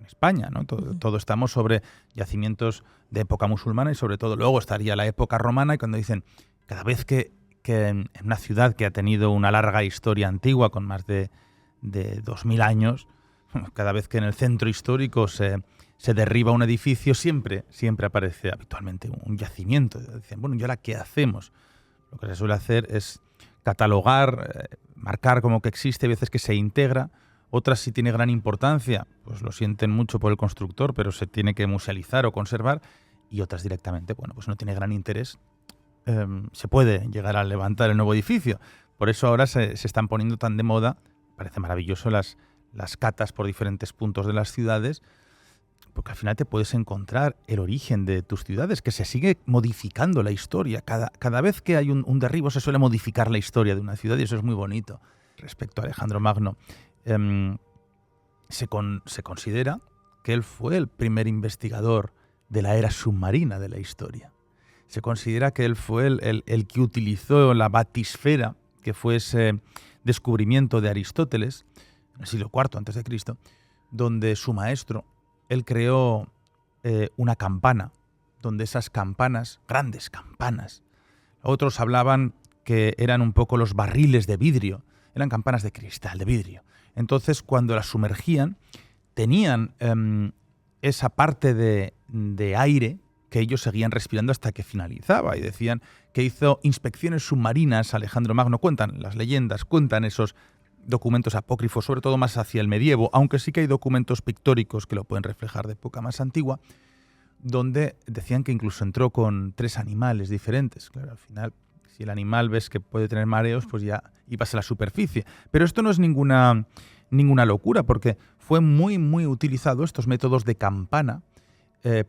España, ¿no? Todo estamos sobre yacimientos de época musulmana y sobre todo luego estaría la época romana, y cuando dicen cada vez que en una ciudad que ha tenido una larga historia antigua con más de 2000 años, cada vez que en el centro histórico se derriba un edificio, siempre aparece habitualmente un yacimiento. Dicen, bueno, ¿y ahora qué hacemos? Lo que se suele hacer es catalogar, marcar como que existe, a veces que se integra, otras si tiene gran importancia, pues lo sienten mucho por el constructor, pero se tiene que musealizar o conservar, y otras directamente, bueno, pues no tiene gran interés. Se puede llegar a levantar el nuevo edificio. Por eso ahora se están poniendo tan de moda, parece maravilloso, las catas por diferentes puntos de las ciudades, porque al final te puedes encontrar el origen de tus ciudades, que se sigue modificando la historia. Cada vez que hay un derribo se suele modificar la historia de una ciudad, y eso es muy bonito. Respecto a Alejandro Magno, se considera que él fue el primer investigador de la era submarina de la historia. Se considera que él fue el que utilizó la batisfera, que fue ese descubrimiento de Aristóteles en el siglo IV a.C., donde su maestro, él creó una campana, donde esas campanas, grandes campanas, otros hablaban que eran un poco los barriles de vidrio, eran campanas de cristal, de vidrio. Entonces, cuando las sumergían, tenían esa parte de aire que ellos seguían respirando hasta que finalizaba, y decían que hizo inspecciones submarinas. Alejandro Magno, cuentan las leyendas, cuentan esos documentos apócrifos, sobre todo más hacia el medievo, aunque sí que hay documentos pictóricos que lo pueden reflejar de época más antigua, donde decían que incluso entró con 3 animales diferentes. Claro, al final, si el animal ves que puede tener mareos, pues ya ibas a la superficie. Pero esto no es ninguna locura, porque fue muy, muy utilizado estos métodos de campana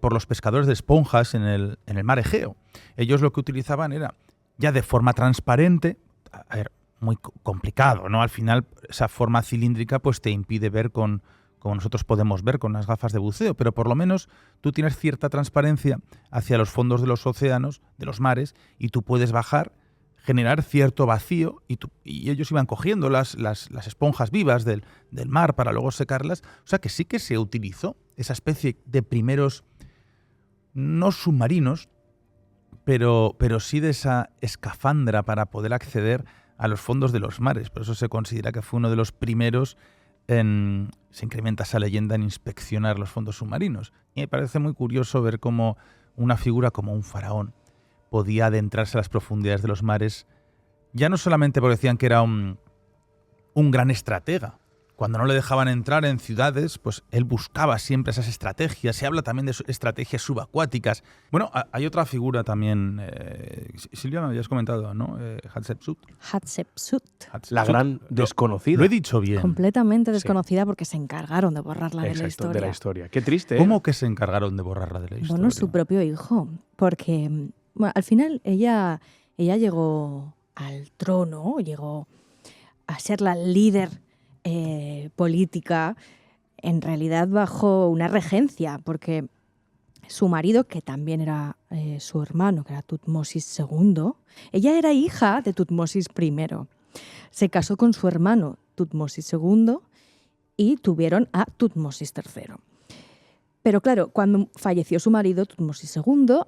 por los pescadores de esponjas en el mar Egeo. Ellos lo que utilizaban era, ya de forma transparente, a ver, muy complicado, ¿no? Al final, esa forma cilíndrica pues te impide ver como nosotros podemos ver con las gafas de buceo, pero por lo menos tú tienes cierta transparencia hacia los fondos de los océanos, de los mares, y tú puedes bajar, generar cierto vacío, y ellos iban cogiendo las esponjas vivas del mar para luego secarlas. O sea que sí que se utilizó esa especie de primeros, no submarinos, pero sí de esa escafandra para poder acceder a los fondos de los mares. Por eso se considera que fue uno de los primeros se incrementa esa leyenda, en inspeccionar los fondos submarinos. Y me parece muy curioso ver cómo una figura como un faraón podía adentrarse a las profundidades de los mares, ya no solamente porque decían que era un gran estratega. Cuando no le dejaban entrar en ciudades, pues él buscaba siempre esas estrategias. Se habla también de estrategias subacuáticas. Bueno, hay otra figura también, Silvia, me habías comentado, ¿no? Hatshepsut. La gran desconocida. Lo he dicho bien. Completamente desconocida, porque se encargaron de borrarla de la historia. De la historia. Qué triste. ¿Cómo que se encargaron de borrarla de la historia? Bueno, su propio hijo, porque al final ella llegó al trono, llegó a ser la líder política, en realidad bajo una regencia, porque su marido, que también era su hermano, que era Tutmosis II, ella era hija de Tutmosis I. Se casó con su hermano Tutmosis II y tuvieron a Tutmosis III. Pero claro, cuando falleció su marido Tutmosis II,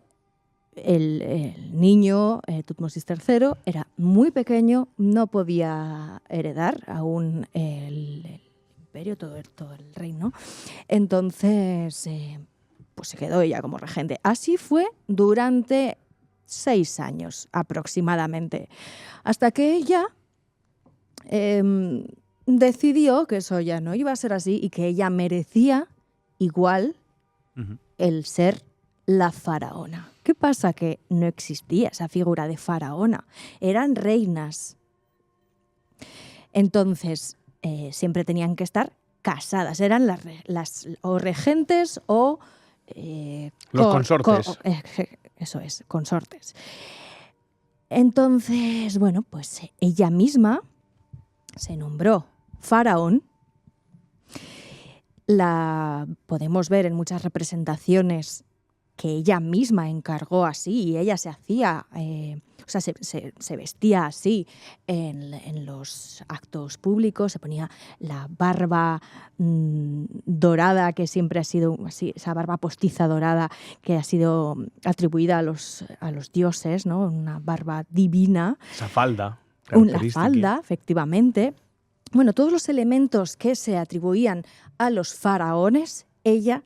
el niño Tutmosis III era muy pequeño, no podía heredar aún el imperio, todo el reino. Entonces, pues se quedó ella como regente. Así fue durante 6 años aproximadamente, hasta que ella decidió que eso ya no iba a ser así y que ella merecía igual el ser la faraona. ¿Qué pasa? Que no existía esa figura de faraona. Eran reinas. Entonces, siempre tenían que estar casadas. Eran las o regentes o... los consortes. Eso es, consortes. Entonces, bueno, pues ella misma se nombró faraón. La podemos ver en muchas representaciones que ella misma encargó así, y ella se hacía, se vestía así en los actos públicos, se ponía la barba dorada, que siempre ha sido así, esa barba postiza dorada que ha sido atribuida a los dioses, ¿no? Una barba divina. Esa falda. La falda, efectivamente. Bueno, todos los elementos que se atribuían a los faraones, ella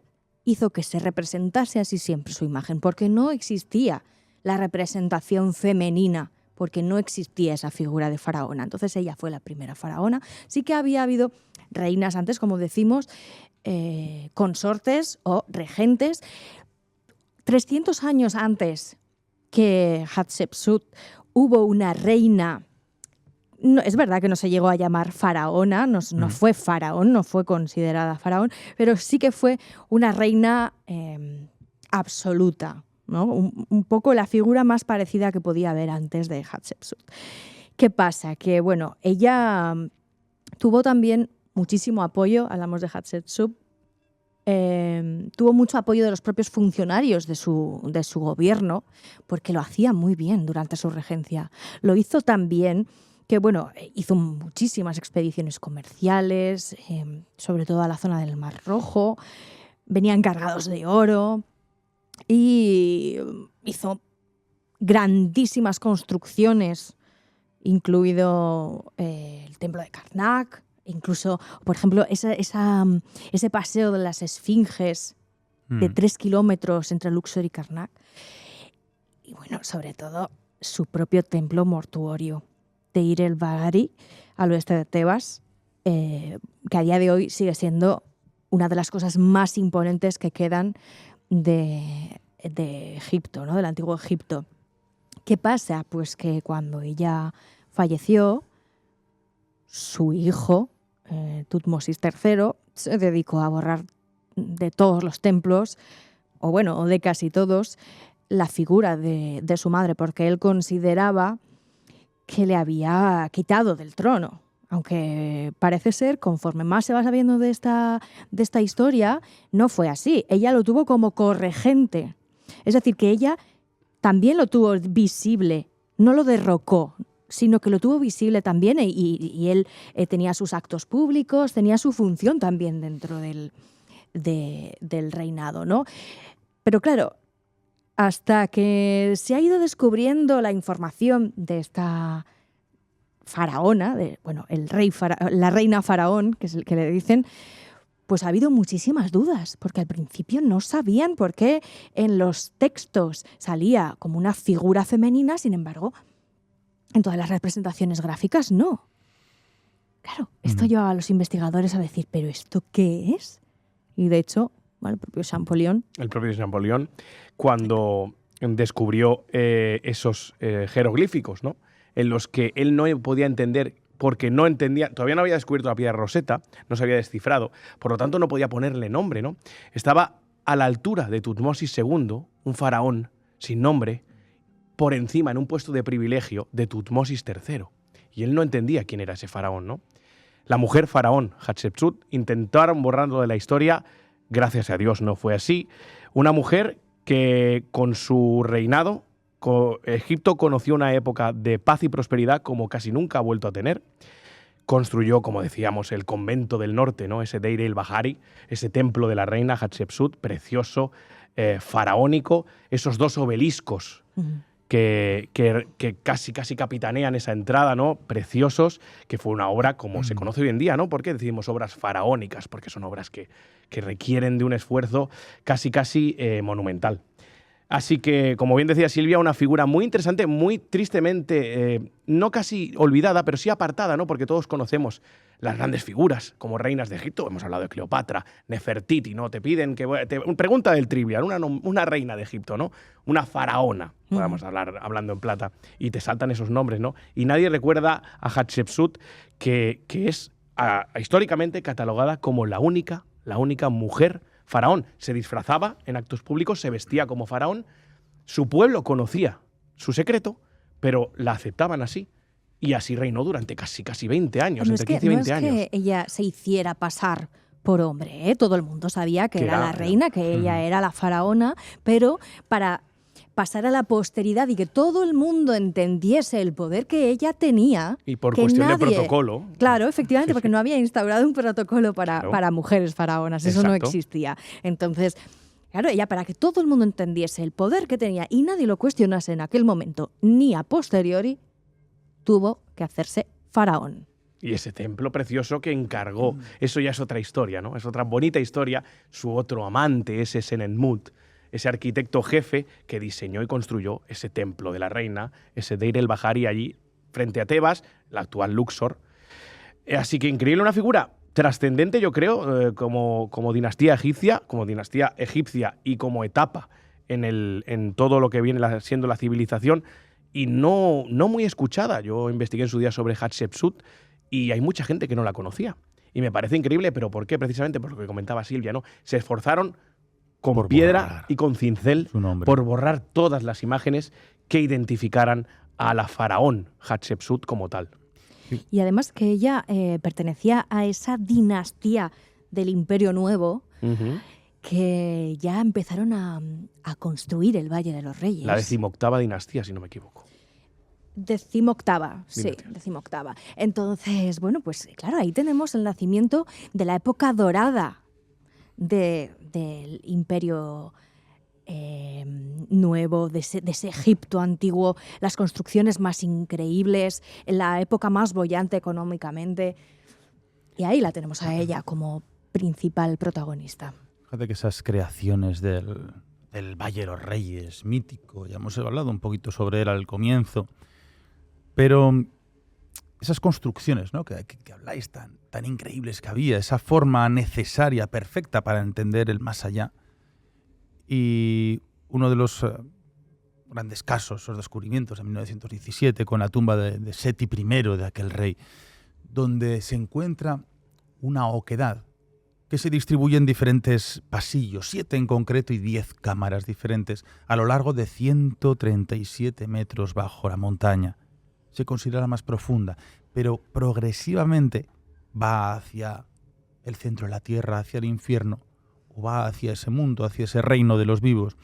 hizo que se representase así siempre su imagen, porque no existía la representación femenina, porque no existía esa figura de faraona. Entonces ella fue la primera faraona. Sí que había habido reinas antes, como decimos, consortes o regentes. 300 años antes que Hatshepsut hubo una reina. No, es verdad que no se llegó a llamar faraona, no fue faraón, no fue considerada faraón, pero sí que fue una reina absoluta, ¿no? Un poco la figura más parecida que podía haber antes de Hatshepsut. ¿Qué pasa? Que bueno, ella tuvo también muchísimo apoyo, hablamos de Hatshepsut, tuvo mucho apoyo de los propios funcionarios de su gobierno, porque lo hacía muy bien durante su regencia. Lo hizo tan bien que bueno, hizo muchísimas expediciones comerciales, sobre todo a la zona del Mar Rojo, venían cargados de oro y hizo grandísimas construcciones, incluido el templo de Karnak, incluso, por ejemplo, ese paseo de las esfinges de 3 kilómetros entre Luxor y Karnak. Y bueno, sobre todo, su propio templo mortuorio de Ir el Bahari, al oeste de Tebas, que a día de hoy sigue siendo una de las cosas más imponentes que quedan de Egipto, ¿no? Del antiguo Egipto. ¿Qué pasa? Pues que cuando ella falleció, su hijo, Tutmosis III, se dedicó a borrar de todos los templos, o de casi todos, la figura de su madre, porque él consideraba que le había quitado del trono. Aunque parece ser, conforme más se va sabiendo de esta historia, no fue así. Ella lo tuvo como corregente. Es decir, que ella también lo tuvo visible, no lo derrocó, sino que lo tuvo visible también y él tenía sus actos públicos, tenía su función también dentro del reinado, ¿no? Pero claro, hasta que se ha ido descubriendo la información de esta faraona, la reina faraón, que es el que le dicen, pues ha habido muchísimas dudas, porque al principio no sabían por qué en los textos salía como una figura femenina, sin embargo, en todas las representaciones gráficas no. Claro, esto llevaba a los investigadores a decir, ¿pero esto qué es? Y de hecho, el propio Champollion. El propio Champollion, cuando descubrió esos jeroglíficos, ¿no? En los que él no podía entender porque no entendía, todavía no había descubierto la piedra Rosetta, no se había descifrado, por lo tanto no podía ponerle nombre, ¿no? Estaba a la altura de Tutmosis II, un faraón sin nombre, por encima, en un puesto de privilegio, de Tutmosis III. Y él no entendía quién era ese faraón, ¿no? La mujer faraón, Hatshepsut, intentaron borrarlo de la historia. Gracias a Dios no fue así. Una mujer que con su reinado, Egipto conoció una época de paz y prosperidad como casi nunca ha vuelto a tener. Construyó, como decíamos, el convento del norte, ¿no? Ese Deir el-Bahari, ese templo de la reina Hatshepsut, precioso, faraónico, esos 2 obeliscos que casi capitanean esa entrada, ¿no? Preciosos, que fue una obra como se conoce hoy en día, ¿no? ¿Por qué decimos obras faraónicas? Porque son obras que requieren de un esfuerzo casi monumental. Así que, como bien decía Silvia, una figura muy interesante, muy tristemente, no casi olvidada, pero sí apartada, ¿no? Porque todos conocemos las grandes figuras como reinas de Egipto. Hemos hablado de Cleopatra, Nefertiti, ¿no? Te piden que... pregunta del Trivial, una reina de Egipto, ¿no? Una faraona, podemos hablar hablando en plata, y te saltan esos nombres, ¿no? Y nadie recuerda a Hatshepsut, que es históricamente catalogada como la única mujer faraón. Se disfrazaba en actos públicos, se vestía como faraón. Su pueblo conocía su secreto, pero la aceptaban así. y así reinó durante casi 20 años, No entre es que, 15 y no 20 es años. que ella se hiciera pasar por hombre, ¿eh? Todo el mundo sabía que era la reina, que ella era la faraona, pero para pasar a la posteridad y que todo el mundo entendiese el poder que ella tenía. Y por que cuestión de nadie- protocolo. Claro, efectivamente, Sí, porque sí. no había instaurado un protocolo Claro. para mujeres faraonas, eso no Exacto. existía. Entonces, claro, ella para que todo el mundo entendiese el poder que tenía y nadie lo cuestionase en aquel momento, ni a posteriori, tuvo que hacerse faraón. Y ese templo precioso que encargó, eso ya es otra historia, ¿no? Es otra bonita historia. Su otro amante, ese Senenmut, ese arquitecto jefe que diseñó y construyó ese templo de la reina, ese Deir el Bahari allí frente a Tebas, la actual Luxor. Así que increíble, una figura trascendente, yo creo, como dinastía egipcia y como etapa en todo lo que viene siendo la civilización, y no muy escuchada. Yo investigué en su día sobre Hatshepsut y hay mucha gente que no la conocía. Y me parece increíble, pero ¿por qué? Precisamente por lo que comentaba Silvia, ¿no? Se esforzaron con Por piedra borrar y con cincel su nombre. por borrar todas las imágenes que identificaran a la faraón Hatshepsut como tal. Y además que ella pertenecía a esa dinastía del Imperio Nuevo Ujú. que ya empezaron a construir el Valle de los Reyes. La 18ª dinastía, si no me equivoco. 18ª, sí, 18ª. Entonces, bueno, pues claro, ahí tenemos el nacimiento de la época dorada del Imperio Nuevo, de ese Egipto antiguo, las construcciones más increíbles, en la época más boyante económicamente. Y ahí la tenemos a ella como principal protagonista. Fíjate que esas creaciones del Valle de los Reyes, mítico, ya hemos hablado un poquito sobre él al comienzo, pero esas construcciones, ¿no? que habláis tan increíbles que había, esa forma necesaria, perfecta para entender el más allá. Y uno de los grandes casos, los descubrimientos de 1917 con la tumba de Seti I, de aquel rey, donde se encuentra una oquedad que se distribuye en diferentes pasillos, 7 en concreto y 10 cámaras diferentes, a lo largo de 137 metros bajo la montaña. Se considera la más profunda, pero progresivamente va hacia el centro de la tierra, hacia el infierno, o va hacia ese mundo, hacia ese reino de los vivos.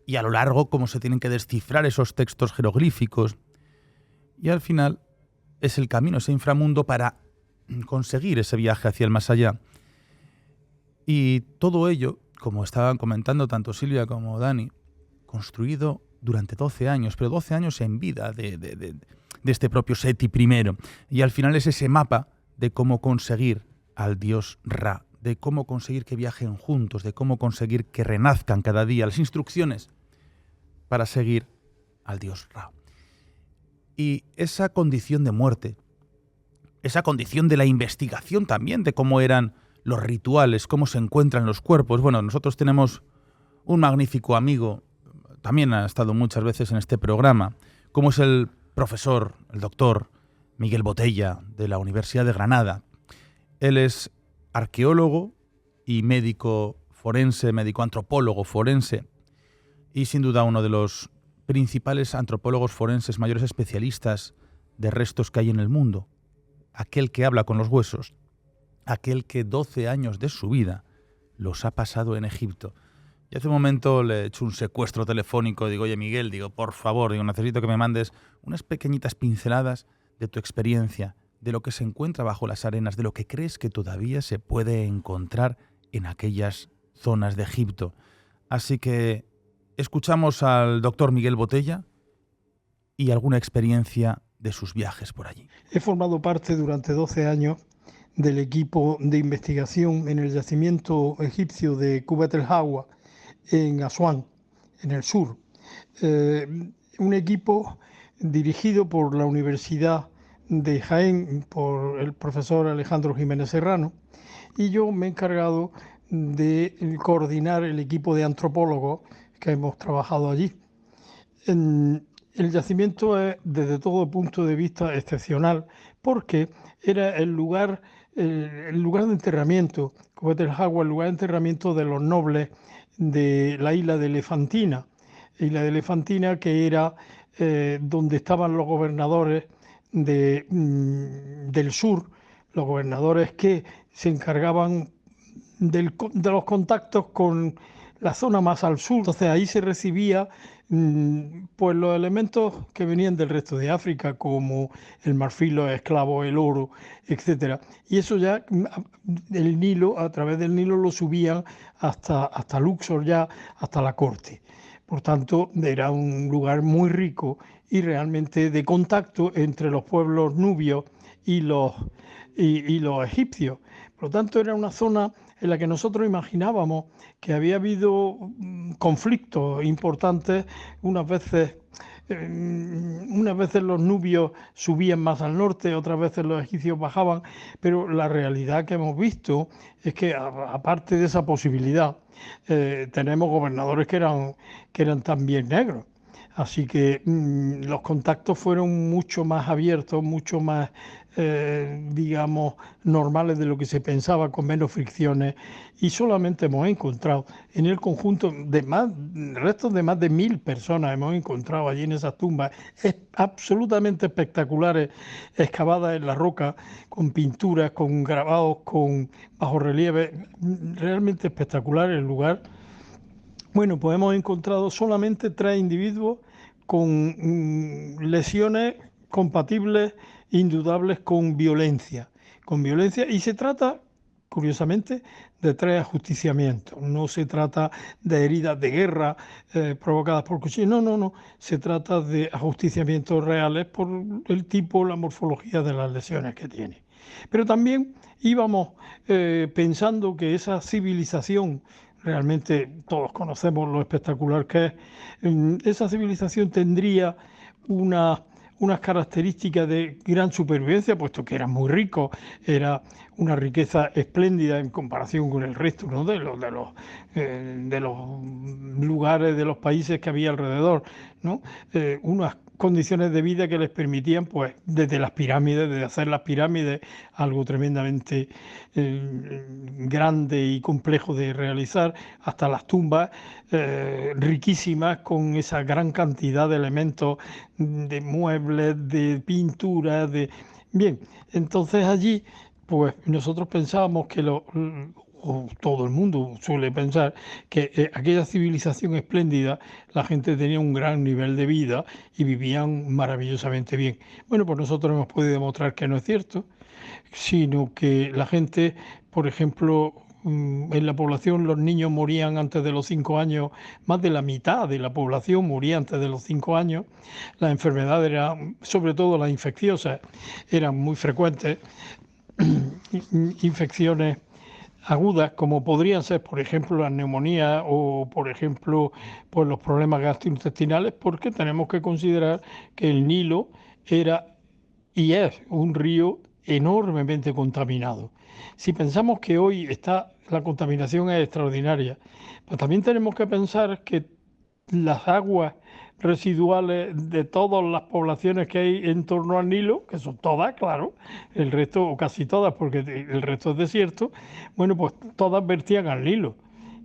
Y a lo largo, cómo se tienen que descifrar esos textos jeroglíficos. Y al final es el camino, ese inframundo para conseguir ese viaje hacia el más allá. Y todo ello, como estaban comentando tanto Silvia como Dani, construido durante 12 años, pero 12 años en vida de este propio Seti I. Y al final es ese mapa de cómo conseguir al dios Ra, de cómo conseguir que viajen juntos, de cómo conseguir que renazcan cada día, las instrucciones para seguir al dios Ra. Y esa condición de muerte, esa condición de la investigación también, de cómo eran los rituales, cómo se encuentran los cuerpos. Bueno, nosotros tenemos un magnífico amigo, también ha estado muchas veces en este programa, como es el profesor, el doctor Miguel Botella, de la Universidad de Granada. Él es arqueólogo y médico forense, médico antropólogo forense, y sin duda uno de los principales antropólogos forenses, mayores especialistas de restos que hay en el mundo. Aquel que habla con los huesos, aquel que 12 años de su vida los ha pasado en Egipto. Y hace un momento le he hecho un secuestro telefónico, digo, oye Miguel, digo, por favor, digo, necesito que me mandes unas pequeñitas pinceladas de tu experiencia, de lo que se encuentra bajo las arenas, de lo que crees que todavía se puede encontrar en aquellas zonas de Egipto. Así que escuchamos al doctor Miguel Botella y alguna experiencia de sus viajes por allí. He formado parte durante 12 años del equipo de investigación en el yacimiento egipcio de Kubet el Hawa, en Asuán, en el sur. Un equipo dirigido por la Universidad de Jaén, por el profesor Alejandro Jiménez Serrano, y yo me he encargado de coordinar el equipo de antropólogos que hemos trabajado allí. El yacimiento es, desde todo punto de vista, excepcional, porque era el lugar de enterramiento, Kubet el Hawa, el lugar de enterramiento de los nobles de la isla de Elefantina, que era donde estaban los gobernadores del sur, los gobernadores que se encargaban de los contactos con la zona más al sur. Entonces ahí se recibía pues los elementos que venían del resto de África, como el marfil, los esclavos, el oro, etcétera. Y eso ya el Nilo, a través del Nilo lo subían hasta Luxor, ya hasta la corte. Por tanto, era un lugar muy rico y realmente de contacto entre los pueblos nubios y los egipcios. Por lo tanto, era una zona en la que nosotros imaginábamos que había habido conflictos importantes. Unas veces los nubios subían más al norte, otras veces los egipcios bajaban, pero la realidad que hemos visto es que, aparte de esa posibilidad, tenemos gobernadores que eran también negros. Así que los contactos fueron mucho más abiertos, mucho más, digamos, normales de lo que se pensaba, con menos fricciones, y solamente hemos encontrado en el conjunto restos de más de 1000 personas hemos encontrado allí en esas tumbas absolutamente espectaculares, excavadas en la roca, con pinturas, con grabados, con bajorrelieves, realmente espectacular el lugar. Bueno, pues hemos encontrado solamente 3 individuos con lesiones compatibles, indudables con violencia, y se trata, curiosamente, de 3 ajusticiamientos. No se trata de heridas de guerra provocadas por cuchillo, no, se trata de ajusticiamientos reales por el tipo, la morfología de las lesiones que tiene. Pero también íbamos pensando que esa civilización, realmente todos conocemos lo espectacular que es, esa civilización tendría unas características de gran supervivencia, puesto que eran muy ricos, era una riqueza espléndida en comparación con el resto, ¿no?, de los lugares, de los países que había alrededor, ¿no? Unas condiciones de vida que les permitían, pues, desde las pirámides, desde hacer las pirámides, algo tremendamente grande y complejo de realizar, hasta las tumbas riquísimas, con esa gran cantidad de elementos, de muebles, de pinturas, Bien, entonces allí, pues nosotros pensábamos que o todo el mundo suele pensar que aquella civilización espléndida, la gente tenía un gran nivel de vida y vivían maravillosamente bien. Bueno, pues nosotros hemos podido demostrar que no es cierto, sino que la gente, por ejemplo, en la población los niños morían antes de los 5 años, más de la mitad de la población moría antes de los 5 años, las enfermedades eran, sobre todo las infecciosas, eran muy frecuentes, infecciones agudas, como podrían ser, por ejemplo, la neumonía o, por ejemplo, pues los problemas gastrointestinales, porque tenemos que considerar que el Nilo era y es un río enormemente contaminado. Si pensamos que hoy la contaminación es extraordinaria, pues también tenemos que pensar que las aguas residuales de todas las poblaciones que hay en torno al Nilo, que son todas, claro, el resto, o casi todas, porque el resto es desierto, bueno, pues todas vertían al Nilo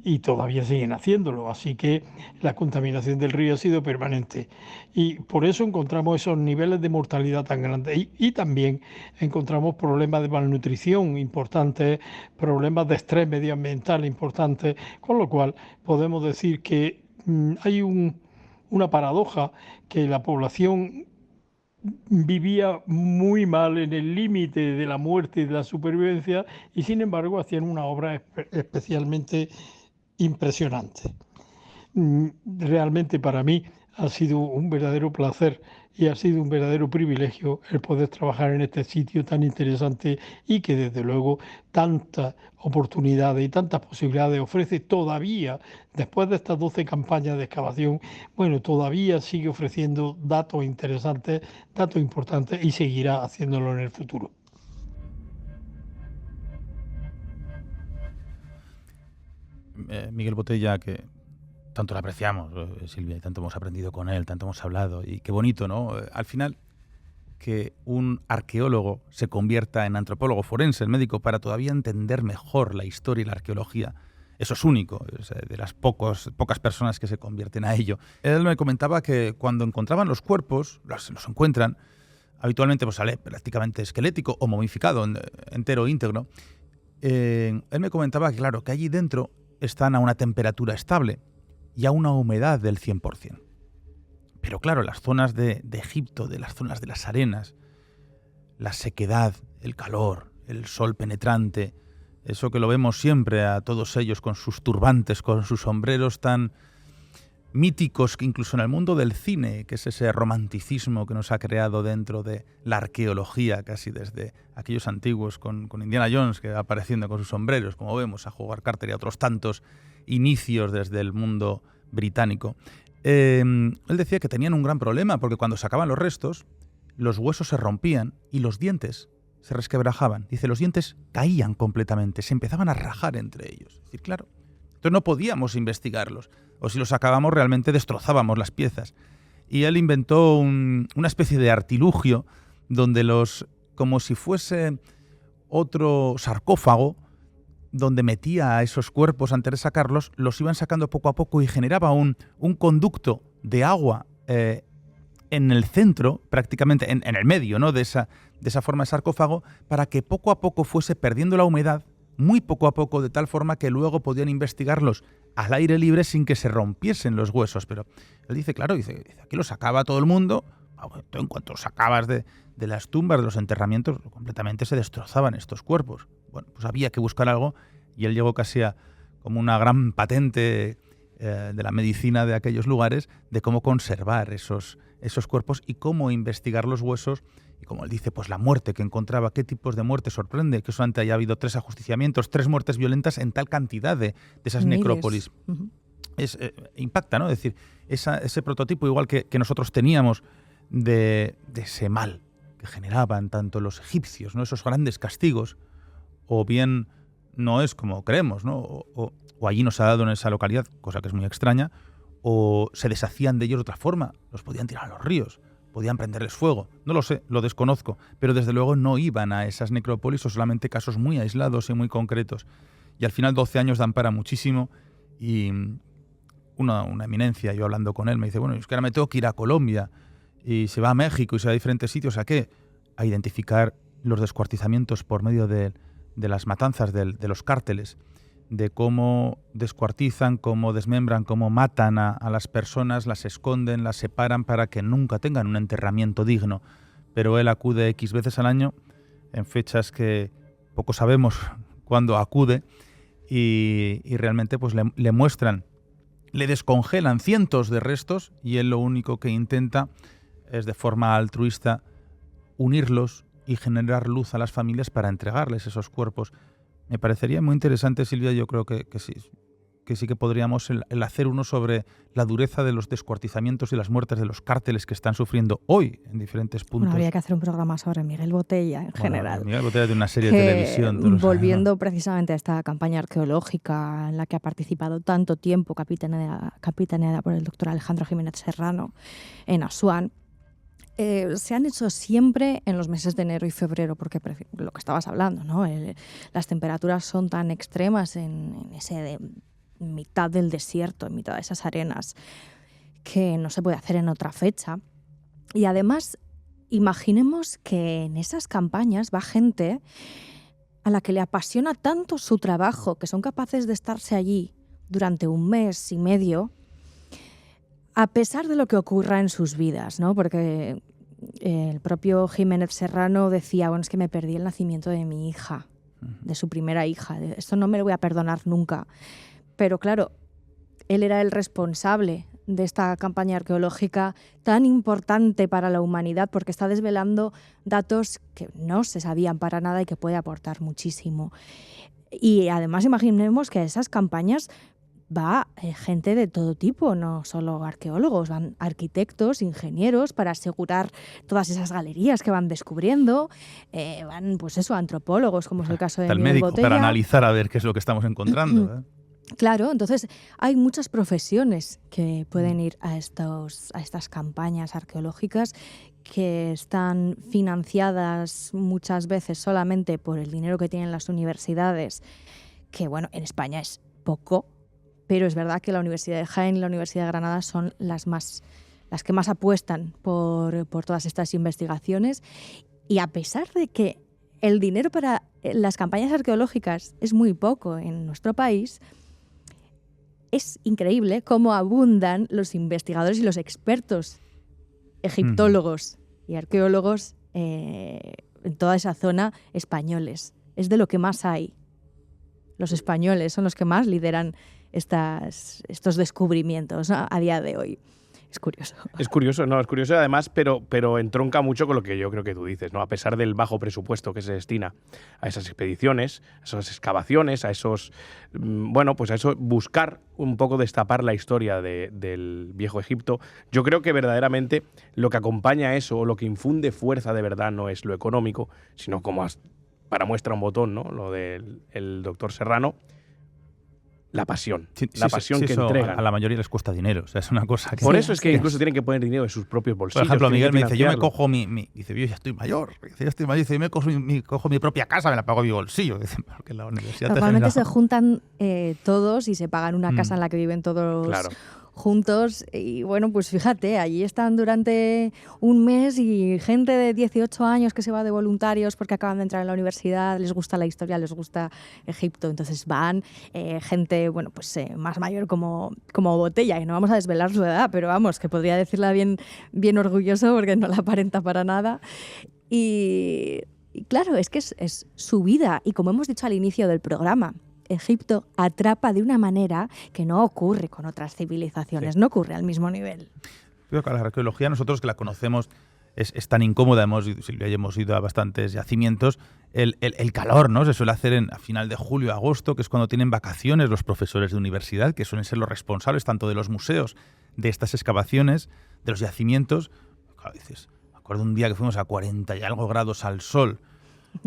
y todavía siguen haciéndolo, así que la contaminación del río ha sido permanente y por eso encontramos esos niveles de mortalidad tan grandes y también encontramos problemas de malnutrición importantes, problemas de estrés medioambiental importantes, con lo cual podemos decir que hay una paradoja, que la población vivía muy mal, en el límite de la muerte y de la supervivencia, y sin embargo hacían una obra especialmente impresionante. Realmente para mí ha sido un verdadero placer y ha sido un verdadero privilegio el poder trabajar en este sitio tan interesante y que desde luego tantas oportunidades y tantas posibilidades ofrece todavía, después de estas 12 campañas de excavación, bueno, todavía sigue ofreciendo datos interesantes, datos importantes y seguirá haciéndolo en el futuro. Miguel Botella, que tanto lo apreciamos, Silvia, y tanto hemos aprendido con él, tanto hemos hablado, y qué bonito, ¿no? Al final, que un arqueólogo se convierta en antropólogo forense, el médico, para todavía entender mejor la historia y la arqueología. Eso es único, es de las pocas personas que se convierten a ello. Él me comentaba que cuando encontraban los cuerpos, los encuentran, habitualmente pues sale prácticamente esquelético o momificado, entero, íntegro. Él me comentaba que, claro, que allí dentro están a una temperatura estable y a una humedad del 100%. Pero claro, las zonas de Egipto, de las zonas de las arenas, la sequedad, el calor, el sol penetrante, eso que lo vemos siempre a todos ellos con sus turbantes, con sus sombreros tan míticos que incluso en el mundo del cine, que es ese romanticismo que nos ha creado dentro de la arqueología, casi desde aquellos antiguos con Indiana Jones, que va apareciendo con sus sombreros, como vemos, a jugar Carter y a otros tantos inicios desde el mundo británico. Él decía que tenían un gran problema porque cuando sacaban los restos, los huesos se rompían y los dientes se resquebrajaban. Dice, los dientes caían completamente, se empezaban a rajar entre ellos. Es decir, claro, entonces no podíamos investigarlos. O si los sacábamos, realmente destrozábamos las piezas. Y él inventó una especie de artilugio donde como si fuese otro sarcófago, donde metía a esos cuerpos antes de sacarlos, los iban sacando poco a poco y generaba un conducto de agua en el centro, prácticamente en el medio, ¿no?, de esa forma de sarcófago, para que poco a poco fuese perdiendo la humedad, muy poco a poco, de tal forma que luego podían investigarlos al aire libre sin que se rompiesen los huesos. Pero él dice, claro, dice aquí lo sacaba todo el mundo, en cuanto los sacabas de las tumbas, de los enterramientos, completamente se destrozaban estos cuerpos. Bueno, pues había que buscar algo y él llegó casi a como una gran patente de la medicina de aquellos lugares de cómo conservar esos cuerpos y cómo investigar los huesos. Y como él dice, pues la muerte que encontraba, qué tipos de muerte, sorprende que solamente haya habido 3 ajusticiamientos, 3 muertes violentas en tal cantidad de esas necrópolis. Uh-huh. Impacta, ¿no? Es decir, ese prototipo igual que nosotros teníamos de ese mal que generaban tanto los egipcios, ¿no?, esos grandes castigos, o bien no es como creemos, ¿no?, o allí no se ha dado en esa localidad, cosa que es muy extraña, o se deshacían de ellos de otra forma, los podían tirar a los ríos, podían prenderles fuego, no lo sé, lo desconozco, pero desde luego no iban a esas necrópolis, o solamente casos muy aislados y muy concretos. Y al final 12 años dan para muchísimo, y una eminencia, yo hablando con él, me dice, bueno, es que ahora me tengo que ir a Colombia, y se va a México y se va a diferentes sitios, ¿a qué? A identificar los descuartizamientos por medio de las matanzas de los cárteles, de cómo descuartizan, cómo desmembran, cómo matan a las personas, las esconden, las separan para que nunca tengan un enterramiento digno. Pero él acude X veces al año, en fechas que poco sabemos cuándo acude, y realmente pues le muestran, le descongelan cientos de restos, y él lo único que intenta es, de forma altruista, unirlos y generar luz a las familias para entregarles esos cuerpos. Me parecería muy interesante, Silvia, yo creo que sí que podríamos el hacer uno sobre la dureza de los descuartizamientos y las muertes de los cárteles que están sufriendo hoy en diferentes puntos. Bueno, habría que hacer un programa sobre Miguel Botella en general. Miguel Botella de una serie de televisión. Volviendo precisamente a esta campaña arqueológica en la que ha participado tanto tiempo, capitaneada por el doctor Alejandro Jiménez Serrano en Asuán, se han hecho siempre en los meses de enero y febrero, porque lo que estabas hablando, ¿no? Las temperaturas son tan extremas en ese mitad del desierto, en mitad de esas arenas, que no se puede hacer en otra fecha. Y además, imaginemos que en esas campañas va gente a la que le apasiona tanto su trabajo, que son capaces de estarse allí durante 1 mes y medio, a pesar de lo que ocurra en sus vidas, ¿no? Porque el propio Jiménez Serrano decía, bueno, es que me perdí el nacimiento de mi hija, de su primera hija. Esto no me lo voy a perdonar nunca. Pero claro, él era el responsable de esta campaña arqueológica tan importante para la humanidad, porque está desvelando datos que no se sabían para nada y que puede aportar muchísimo. Y además imaginemos que a esas campañas va gente de todo tipo, no solo arqueólogos, van arquitectos, ingenieros para asegurar todas esas galerías que van descubriendo, van pues eso, antropólogos, como es el caso de Miguel Botella. Para analizar a ver qué es lo que estamos encontrando, ¿eh? Claro, entonces hay muchas profesiones que pueden ir a estas campañas arqueológicas, que están financiadas muchas veces solamente por el dinero que tienen las universidades, que bueno, en España es poco, pero es verdad que la Universidad de Jaén y la Universidad de Granada son las más las que más apuestan por todas estas investigaciones. Y a pesar de que el dinero para las campañas arqueológicas es muy poco en nuestro país, es increíble cómo abundan los investigadores y los expertos egiptólogos y arqueólogos en toda esa zona españoles. Es de lo que más hay. Los españoles son los que más lideran estos descubrimientos, ¿no? A día de hoy. Es curioso. Es curioso además, pero entronca mucho con lo que yo creo que tú dices, ¿no? A pesar del bajo presupuesto que se destina a esas expediciones, a esas excavaciones, a esos, pues a eso, buscar un poco destapar la historia del Viejo Egipto, yo creo que verdaderamente lo que acompaña a eso, o lo que infunde fuerza de verdad, no es lo económico, sino como para muestra un botón, ¿no? Lo del doctor Serrano. La pasión, la pasión que entregan. A la mayoría les cuesta dinero, o sea, es una cosa que... Por eso es que incluso tienen que poner dinero de sus propios bolsillos. Por ejemplo, Miguel me dice, yo me cojo dice, yo ya estoy mayor, dice, yo me cojo mi propia casa, me la pago de mi bolsillo. Dice, porque la universidad normalmente se juntan todos y se pagan una casa en la que viven todos juntos. Y bueno, pues fíjate, allí están durante un mes y gente de 18 años que se va de voluntarios porque acaban de entrar en la universidad, les gusta la historia, les gusta Egipto. Entonces van gente, más mayor como Botella, y no vamos a desvelar su edad, pero vamos, que podría decirla bien orgulloso porque no la aparenta para nada. Y claro, es que es su vida. Y como hemos dicho al inicio del programa, Egipto atrapa de una manera que no ocurre con otras civilizaciones, no ocurre al mismo nivel. Creo que la arqueología, nosotros que la conocemos, es tan incómoda, Silvia y hemos ido a bastantes yacimientos, el calor, ¿no? Se suele hacer a final de julio, agosto, que es cuando tienen vacaciones los profesores de universidad, que suelen ser los responsables tanto de los museos, de estas excavaciones, de los yacimientos. Claro, dices, me acuerdo un día que fuimos a 40 y algo grados al sol,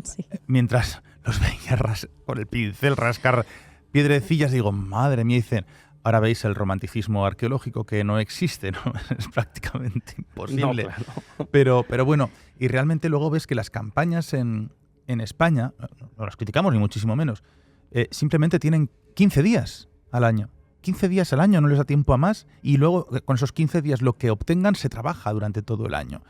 sí, mientras los veía con el pincel rascar piedrecillas, digo, madre mía, dicen, ahora veis el romanticismo arqueológico que no existe, ¿no? Es prácticamente imposible. No, claro. Pero bueno, y realmente luego ves que las campañas en España, no las criticamos ni muchísimo menos, simplemente tienen 15 días al año. 15 días al año, no les da tiempo a más, y luego con esos 15 días lo que obtengan se trabaja durante todo el año.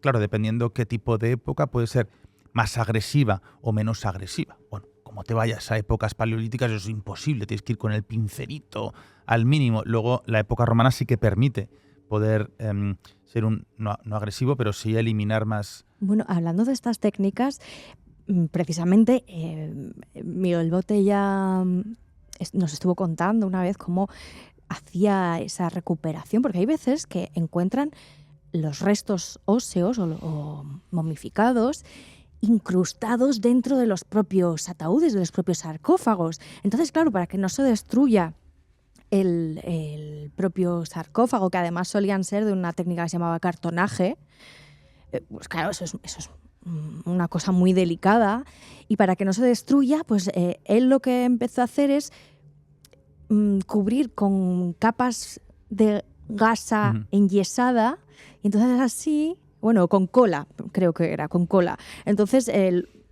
Claro, dependiendo qué tipo de época, puede ser más agresiva o menos agresiva. Bueno, como te vayas a épocas paleolíticas, eso es imposible, tienes que ir con el pincelito al mínimo. Luego, la época romana sí que permite poder ser no agresivo, pero sí eliminar más. Bueno, hablando de estas técnicas, precisamente Miguel Botella nos estuvo contando una vez cómo hacía esa recuperación, porque hay veces que encuentran los restos óseos o momificados incrustados dentro de los propios ataúdes, de los propios sarcófagos. Entonces, claro, para que no se destruya el propio sarcófago, que además solían ser de una técnica que se llamaba cartonaje, pues claro, eso es una cosa muy delicada. Y para que no se destruya, pues él lo que empezó a hacer es cubrir con capas de gasa enyesada, y entonces así... Bueno, con cola, creo que era, con cola. Entonces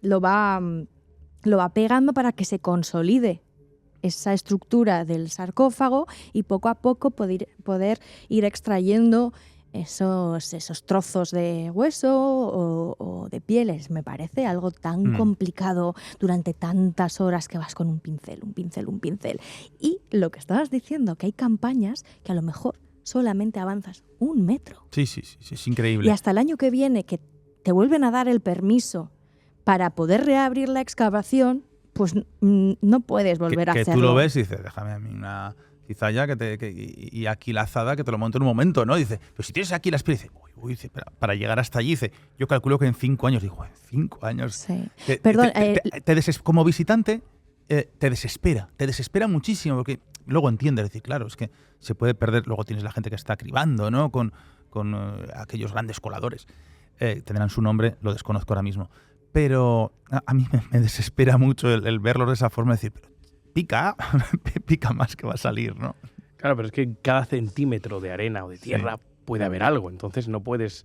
lo va pegando para que se consolide esa estructura del sarcófago y poco a poco poder ir extrayendo esos trozos de hueso o de pieles. Me parece algo tan complicado durante tantas horas que vas con un pincel. Y lo que estabas diciendo, que hay campañas que a lo mejor solamente avanzas 1 metro. Sí, es increíble. Y hasta el año que viene, que te vuelven a dar el permiso para poder reabrir la excavación, pues no puedes volver a hacerlo. Que tú lo ves y dices, déjame a mí una cizalla y aquí la azada que te lo monto en un momento, ¿no? Dice, pero si tienes aquí la experiencia, dice, para llegar hasta allí, dice, yo calculo que en 5 años, digo, en 5 años. Sí. Perdón, como visitante te desespera muchísimo, porque luego entiendes, decir, claro, es que se puede perder, luego tienes la gente que está cribando, ¿no? Con aquellos grandes coladores. Tendrán su nombre, lo desconozco ahora mismo. Pero a mí me desespera mucho el verlos de esa forma, decir, pero pica más que va a salir, ¿no? Claro, pero es que en cada centímetro de arena o de tierra puede haber algo, entonces no puedes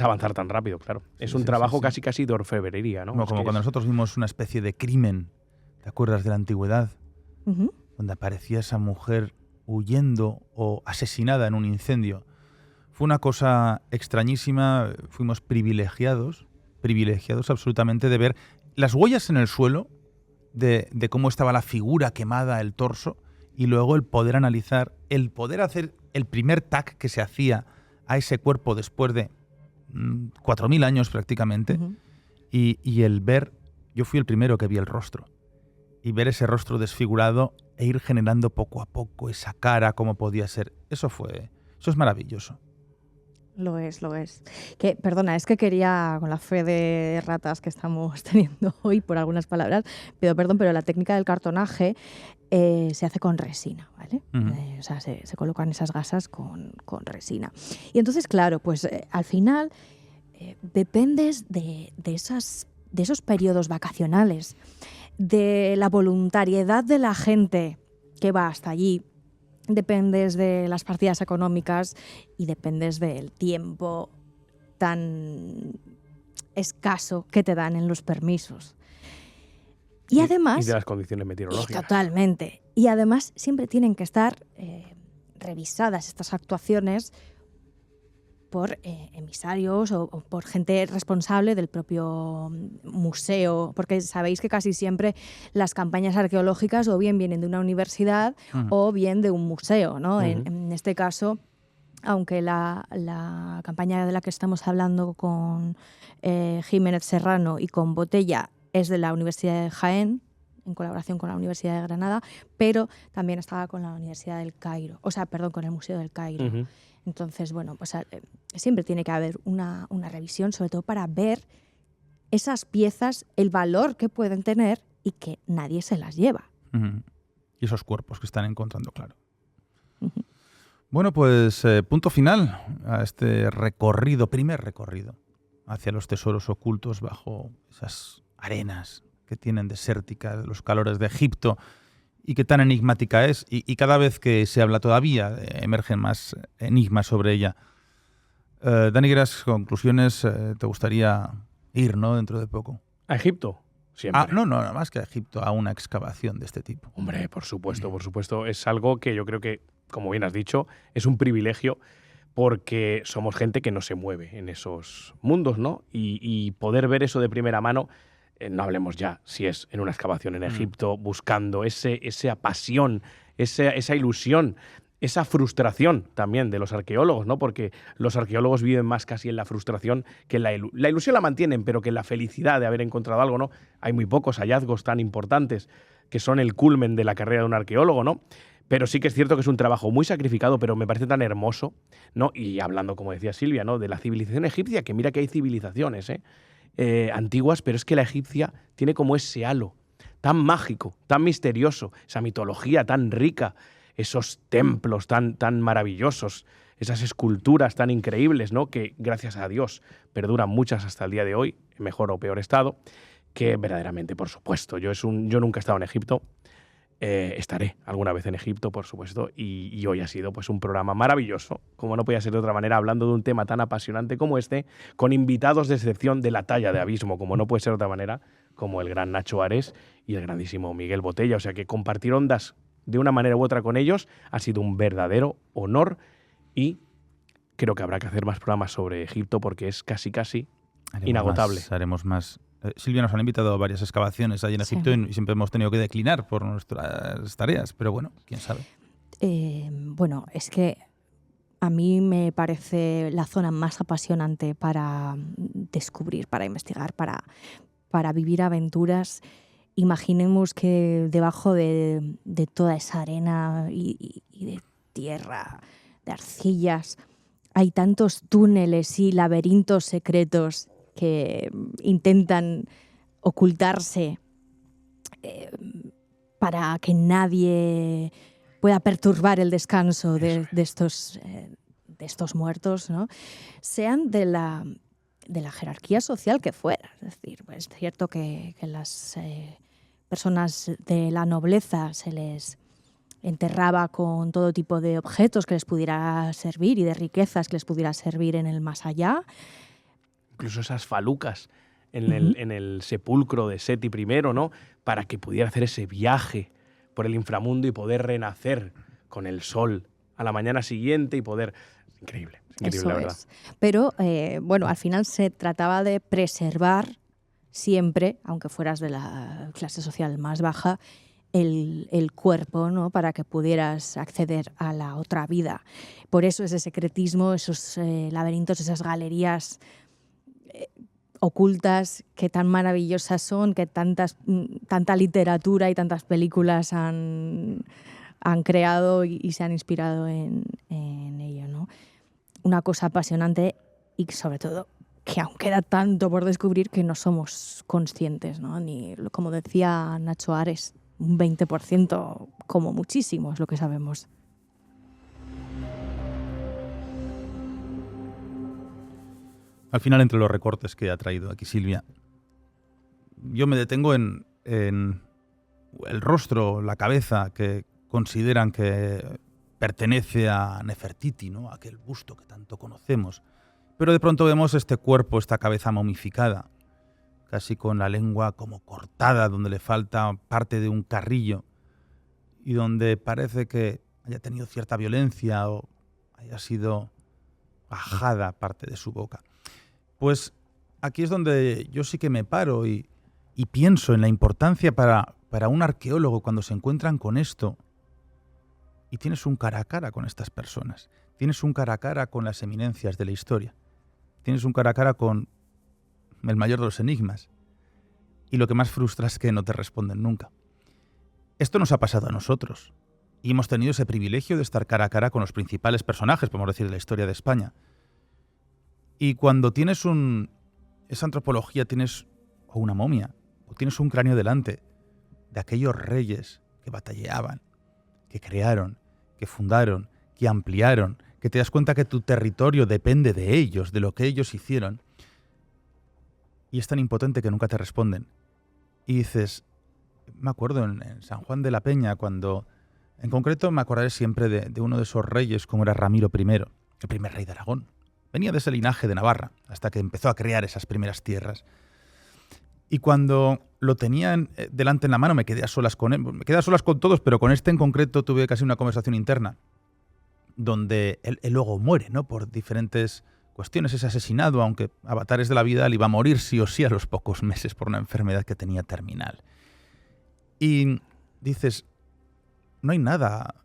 avanzar tan rápido, claro. Es un trabajo casi de orfebrería, ¿no? Como cuando nosotros vimos una especie de crimen, ¿te acuerdas de la antigüedad? Donde aparecía esa mujer huyendo o asesinada en un incendio Fue una cosa extrañísima, fuimos privilegiados absolutamente de ver las huellas en el suelo, de cómo estaba la figura quemada, el torso, y luego el poder analizar, el poder hacer el primer tac que se hacía a ese cuerpo después de 4.000 años prácticamente, y el ver, yo fui el primero que vi el rostro, y ver ese rostro desfigurado e ir generando poco a poco esa cara, como podía ser, eso es maravilloso. Lo es. Perdona, es que quería, con la fe de ratas que estamos teniendo hoy por algunas palabras, pido perdón, pero la técnica del cartonaje se hace con resina, ¿vale? O sea, se colocan esas gasas con resina. Y entonces, claro, pues al final dependes de esos periodos vacacionales, de la voluntariedad de la gente que va hasta allí, dependes de las partidas económicas y dependes del tiempo tan escaso que te dan en los permisos. Y además... Y de las condiciones meteorológicas. Totalmente. Y además siempre tienen que estar revisadas estas actuaciones por emisarios o por gente responsable del propio museo, porque sabéis que casi siempre las campañas arqueológicas o bien vienen de una universidad o bien de un museo, ¿no? En este caso, aunque la campaña de la que estamos hablando con Jiménez Serrano y con Botella es de la Universidad de Jaén, en colaboración con la Universidad de Granada, pero también estaba con la Universidad del Cairo, con el Museo del Cairo. Entonces, bueno, pues siempre tiene que haber una revisión, sobre todo para ver esas piezas, el valor que pueden tener y que nadie se las lleva. Y esos cuerpos que están encontrando, claro. Bueno, pues punto final a este primer recorrido hacia los tesoros ocultos bajo esas arenas que tienen desérticas, los calores de Egipto, y qué tan enigmática es, y cada vez que se habla todavía emergen más enigmas sobre ella. Dani Gras, conclusiones, te gustaría ir, ¿no?, dentro de poco. ¿A Egipto? Siempre. No, nada más que a Egipto, a una excavación de este tipo. Hombre, por supuesto. Es algo que yo creo que, como bien has dicho, es un privilegio porque somos gente que no se mueve en esos mundos, ¿no? Y poder ver eso de primera mano, no hablemos ya si es en una excavación en Egipto, buscando esa pasión, esa ilusión, esa frustración también de los arqueólogos, ¿no? Porque los arqueólogos viven más casi en la frustración que en la ilusión la mantienen, pero que en la felicidad de haber encontrado algo, ¿no? Hay muy pocos hallazgos tan importantes que son el culmen de la carrera de un arqueólogo, ¿no? Pero sí que es cierto que es un trabajo muy sacrificado, pero me parece tan hermoso, ¿no? Y hablando, como decía Silvia, ¿no?, de la civilización egipcia, que mira que hay civilizaciones, antiguas, pero es que la egipcia tiene como ese halo tan mágico, tan misterioso, esa mitología tan rica, esos templos tan maravillosos, esas esculturas tan increíbles, ¿no?, que gracias a Dios perduran muchas hasta el día de hoy, en mejor o peor estado, que verdaderamente, por supuesto, yo nunca he estado en Egipto. Estaré alguna vez en Egipto, por supuesto, y hoy ha sido pues un programa maravilloso, como no podía ser de otra manera, hablando de un tema tan apasionante como este, con invitados de excepción de la talla de Abismo, como no puede ser de otra manera, como el gran Nacho Ares y el grandísimo Miguel Botella. O sea que compartir ondas de una manera u otra con ellos ha sido un verdadero honor, y creo que habrá que hacer más programas sobre Egipto porque es casi inagotable. Haremos más. Silvia nos han invitado a varias excavaciones allí en Egipto y siempre hemos tenido que declinar por nuestras tareas, pero bueno, quién sabe. Bueno, es que a mí me parece la zona más apasionante para descubrir, para investigar, para vivir aventuras. Imaginemos que debajo de toda esa arena y de tierra, de arcillas, hay tantos túneles y laberintos secretos que intentan ocultarse para que nadie pueda perturbar el descanso de estos muertos, ¿no? Sean de la jerarquía social que fuera. Es decir, pues es cierto que las personas de la nobleza se les enterraba con todo tipo de objetos que les pudiera servir y de riquezas que les pudiera servir en el más allá. Incluso esas falucas en el sepulcro de Seti I, ¿no?, para que pudiera hacer ese viaje por el inframundo y poder renacer con el sol a la mañana siguiente y poder Increíble, Eso la verdad. es. Pero, bueno, al final se trataba de preservar siempre, aunque fueras de la clase social más baja, el cuerpo, ¿no? Para que pudieras acceder a la otra vida. Por eso ese secretismo, esos laberintos, esas galerías ocultas que tan maravillosas son, que tanta literatura y tantas películas han creado y se han inspirado en ello, ¿no? Una cosa apasionante y sobre todo que aún queda tanto por descubrir que no somos conscientes, ¿no? Ni, como decía Nacho Ares, un 20% como muchísimo es lo que sabemos. Al final, entre los recortes que ha traído aquí Silvia, yo me detengo en el rostro, la cabeza que consideran que pertenece a Nefertiti, ¿no? Aquel busto que tanto conocemos. Pero de pronto vemos este cuerpo, esta cabeza momificada, casi con la lengua como cortada, donde le falta parte de un carrillo y donde parece que haya tenido cierta violencia o haya sido bajada parte de su boca. Pues aquí es donde yo sí que me paro y pienso en la importancia para un arqueólogo cuando se encuentran con esto y tienes un cara a cara con estas personas, tienes un cara a cara con las eminencias de la historia, tienes un cara a cara con el mayor de los enigmas y lo que más frustra es que no te responden nunca. Esto nos ha pasado a nosotros y hemos tenido ese privilegio de estar cara a cara con los principales personajes, podemos decir, de la historia de España. Y cuando tienes esa antropología, tienes o una momia, o tienes un cráneo delante de aquellos reyes que batallaban, que crearon, que fundaron, que ampliaron, que te das cuenta que tu territorio depende de ellos, de lo que ellos hicieron, y es tan impotente que nunca te responden. Y dices, me acuerdo en San Juan de la Peña, cuando, en concreto me acordaré siempre de uno de esos reyes como era Ramiro I, el primer rey de Aragón. Venía de ese linaje de Navarra, hasta que empezó a crear esas primeras tierras. Y cuando lo tenía delante en la mano, me quedé a solas con él. Me quedé a solas con todos, pero con este en concreto tuve casi una conversación interna, donde él luego muere, ¿no? Por diferentes cuestiones. Es asesinado, aunque avatares de la vida, él iba a morir sí o sí a los pocos meses por una enfermedad que tenía terminal. Y dices, no hay nada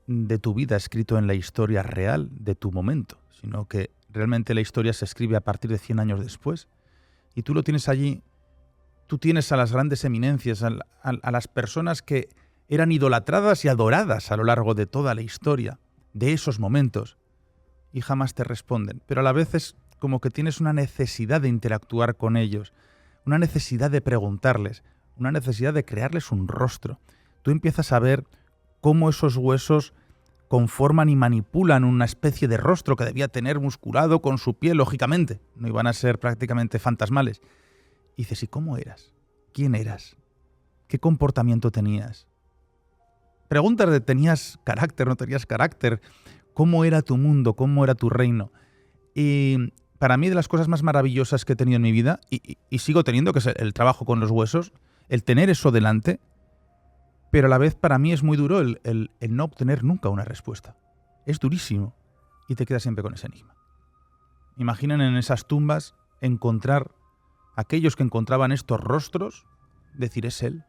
de tu vida escrito en la historia real de tu momento, sino que realmente la historia se escribe a partir de 100 años después. Y tú lo tienes allí, tú tienes a las grandes eminencias, a las personas que eran idolatradas y adoradas a lo largo de toda la historia, de esos momentos, y jamás te responden. Pero a la vez es como que tienes una necesidad de interactuar con ellos, una necesidad de preguntarles, una necesidad de crearles un rostro. Tú empiezas a ver cómo esos huesos conforman y manipulan una especie de rostro que debía tener musculado con su piel, lógicamente. No iban a ser prácticamente fantasmales. Y dices, ¿y cómo eras? ¿Quién eras? ¿Qué comportamiento tenías? Preguntas de ¿tenías carácter, no tenías carácter? ¿Cómo era tu mundo? ¿Cómo era tu reino? Y para mí de las cosas más maravillosas que he tenido en mi vida, y sigo teniendo, que es el trabajo con los huesos, el tener eso delante, pero a la vez para mí es muy duro el no obtener nunca una respuesta. Es durísimo y te quedas siempre con ese enigma. Imaginen en esas tumbas encontrar aquellos que encontraban estos rostros, decir, ¿es él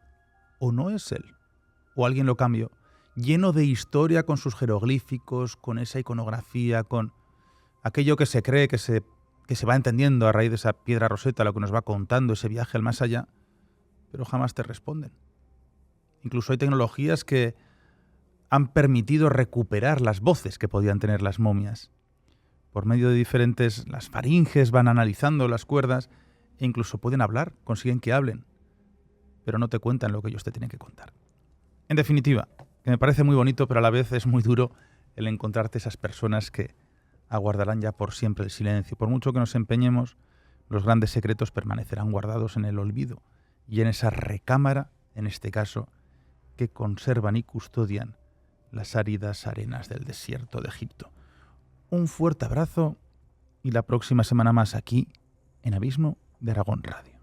o no es él? O alguien lo cambió, lleno de historia con sus jeroglíficos, con esa iconografía, con aquello que se cree que se va entendiendo a raíz de esa piedra roseta, lo que nos va contando ese viaje al más allá, pero jamás te responden. Incluso hay tecnologías que han permitido recuperar las voces que podían tener las momias. Por medio de las faringes van analizando las cuerdas e incluso pueden hablar, consiguen que hablen, pero no te cuentan lo que ellos te tienen que contar. En definitiva, que me parece muy bonito, pero a la vez es muy duro el encontrarte esas personas que aguardarán ya por siempre el silencio. Por mucho que nos empeñemos, los grandes secretos permanecerán guardados en el olvido y en esa recámara, en este caso, que conservan y custodian las áridas arenas del desierto de Egipto. Un fuerte abrazo y la próxima semana más aquí en Abismo de Aragón Radio.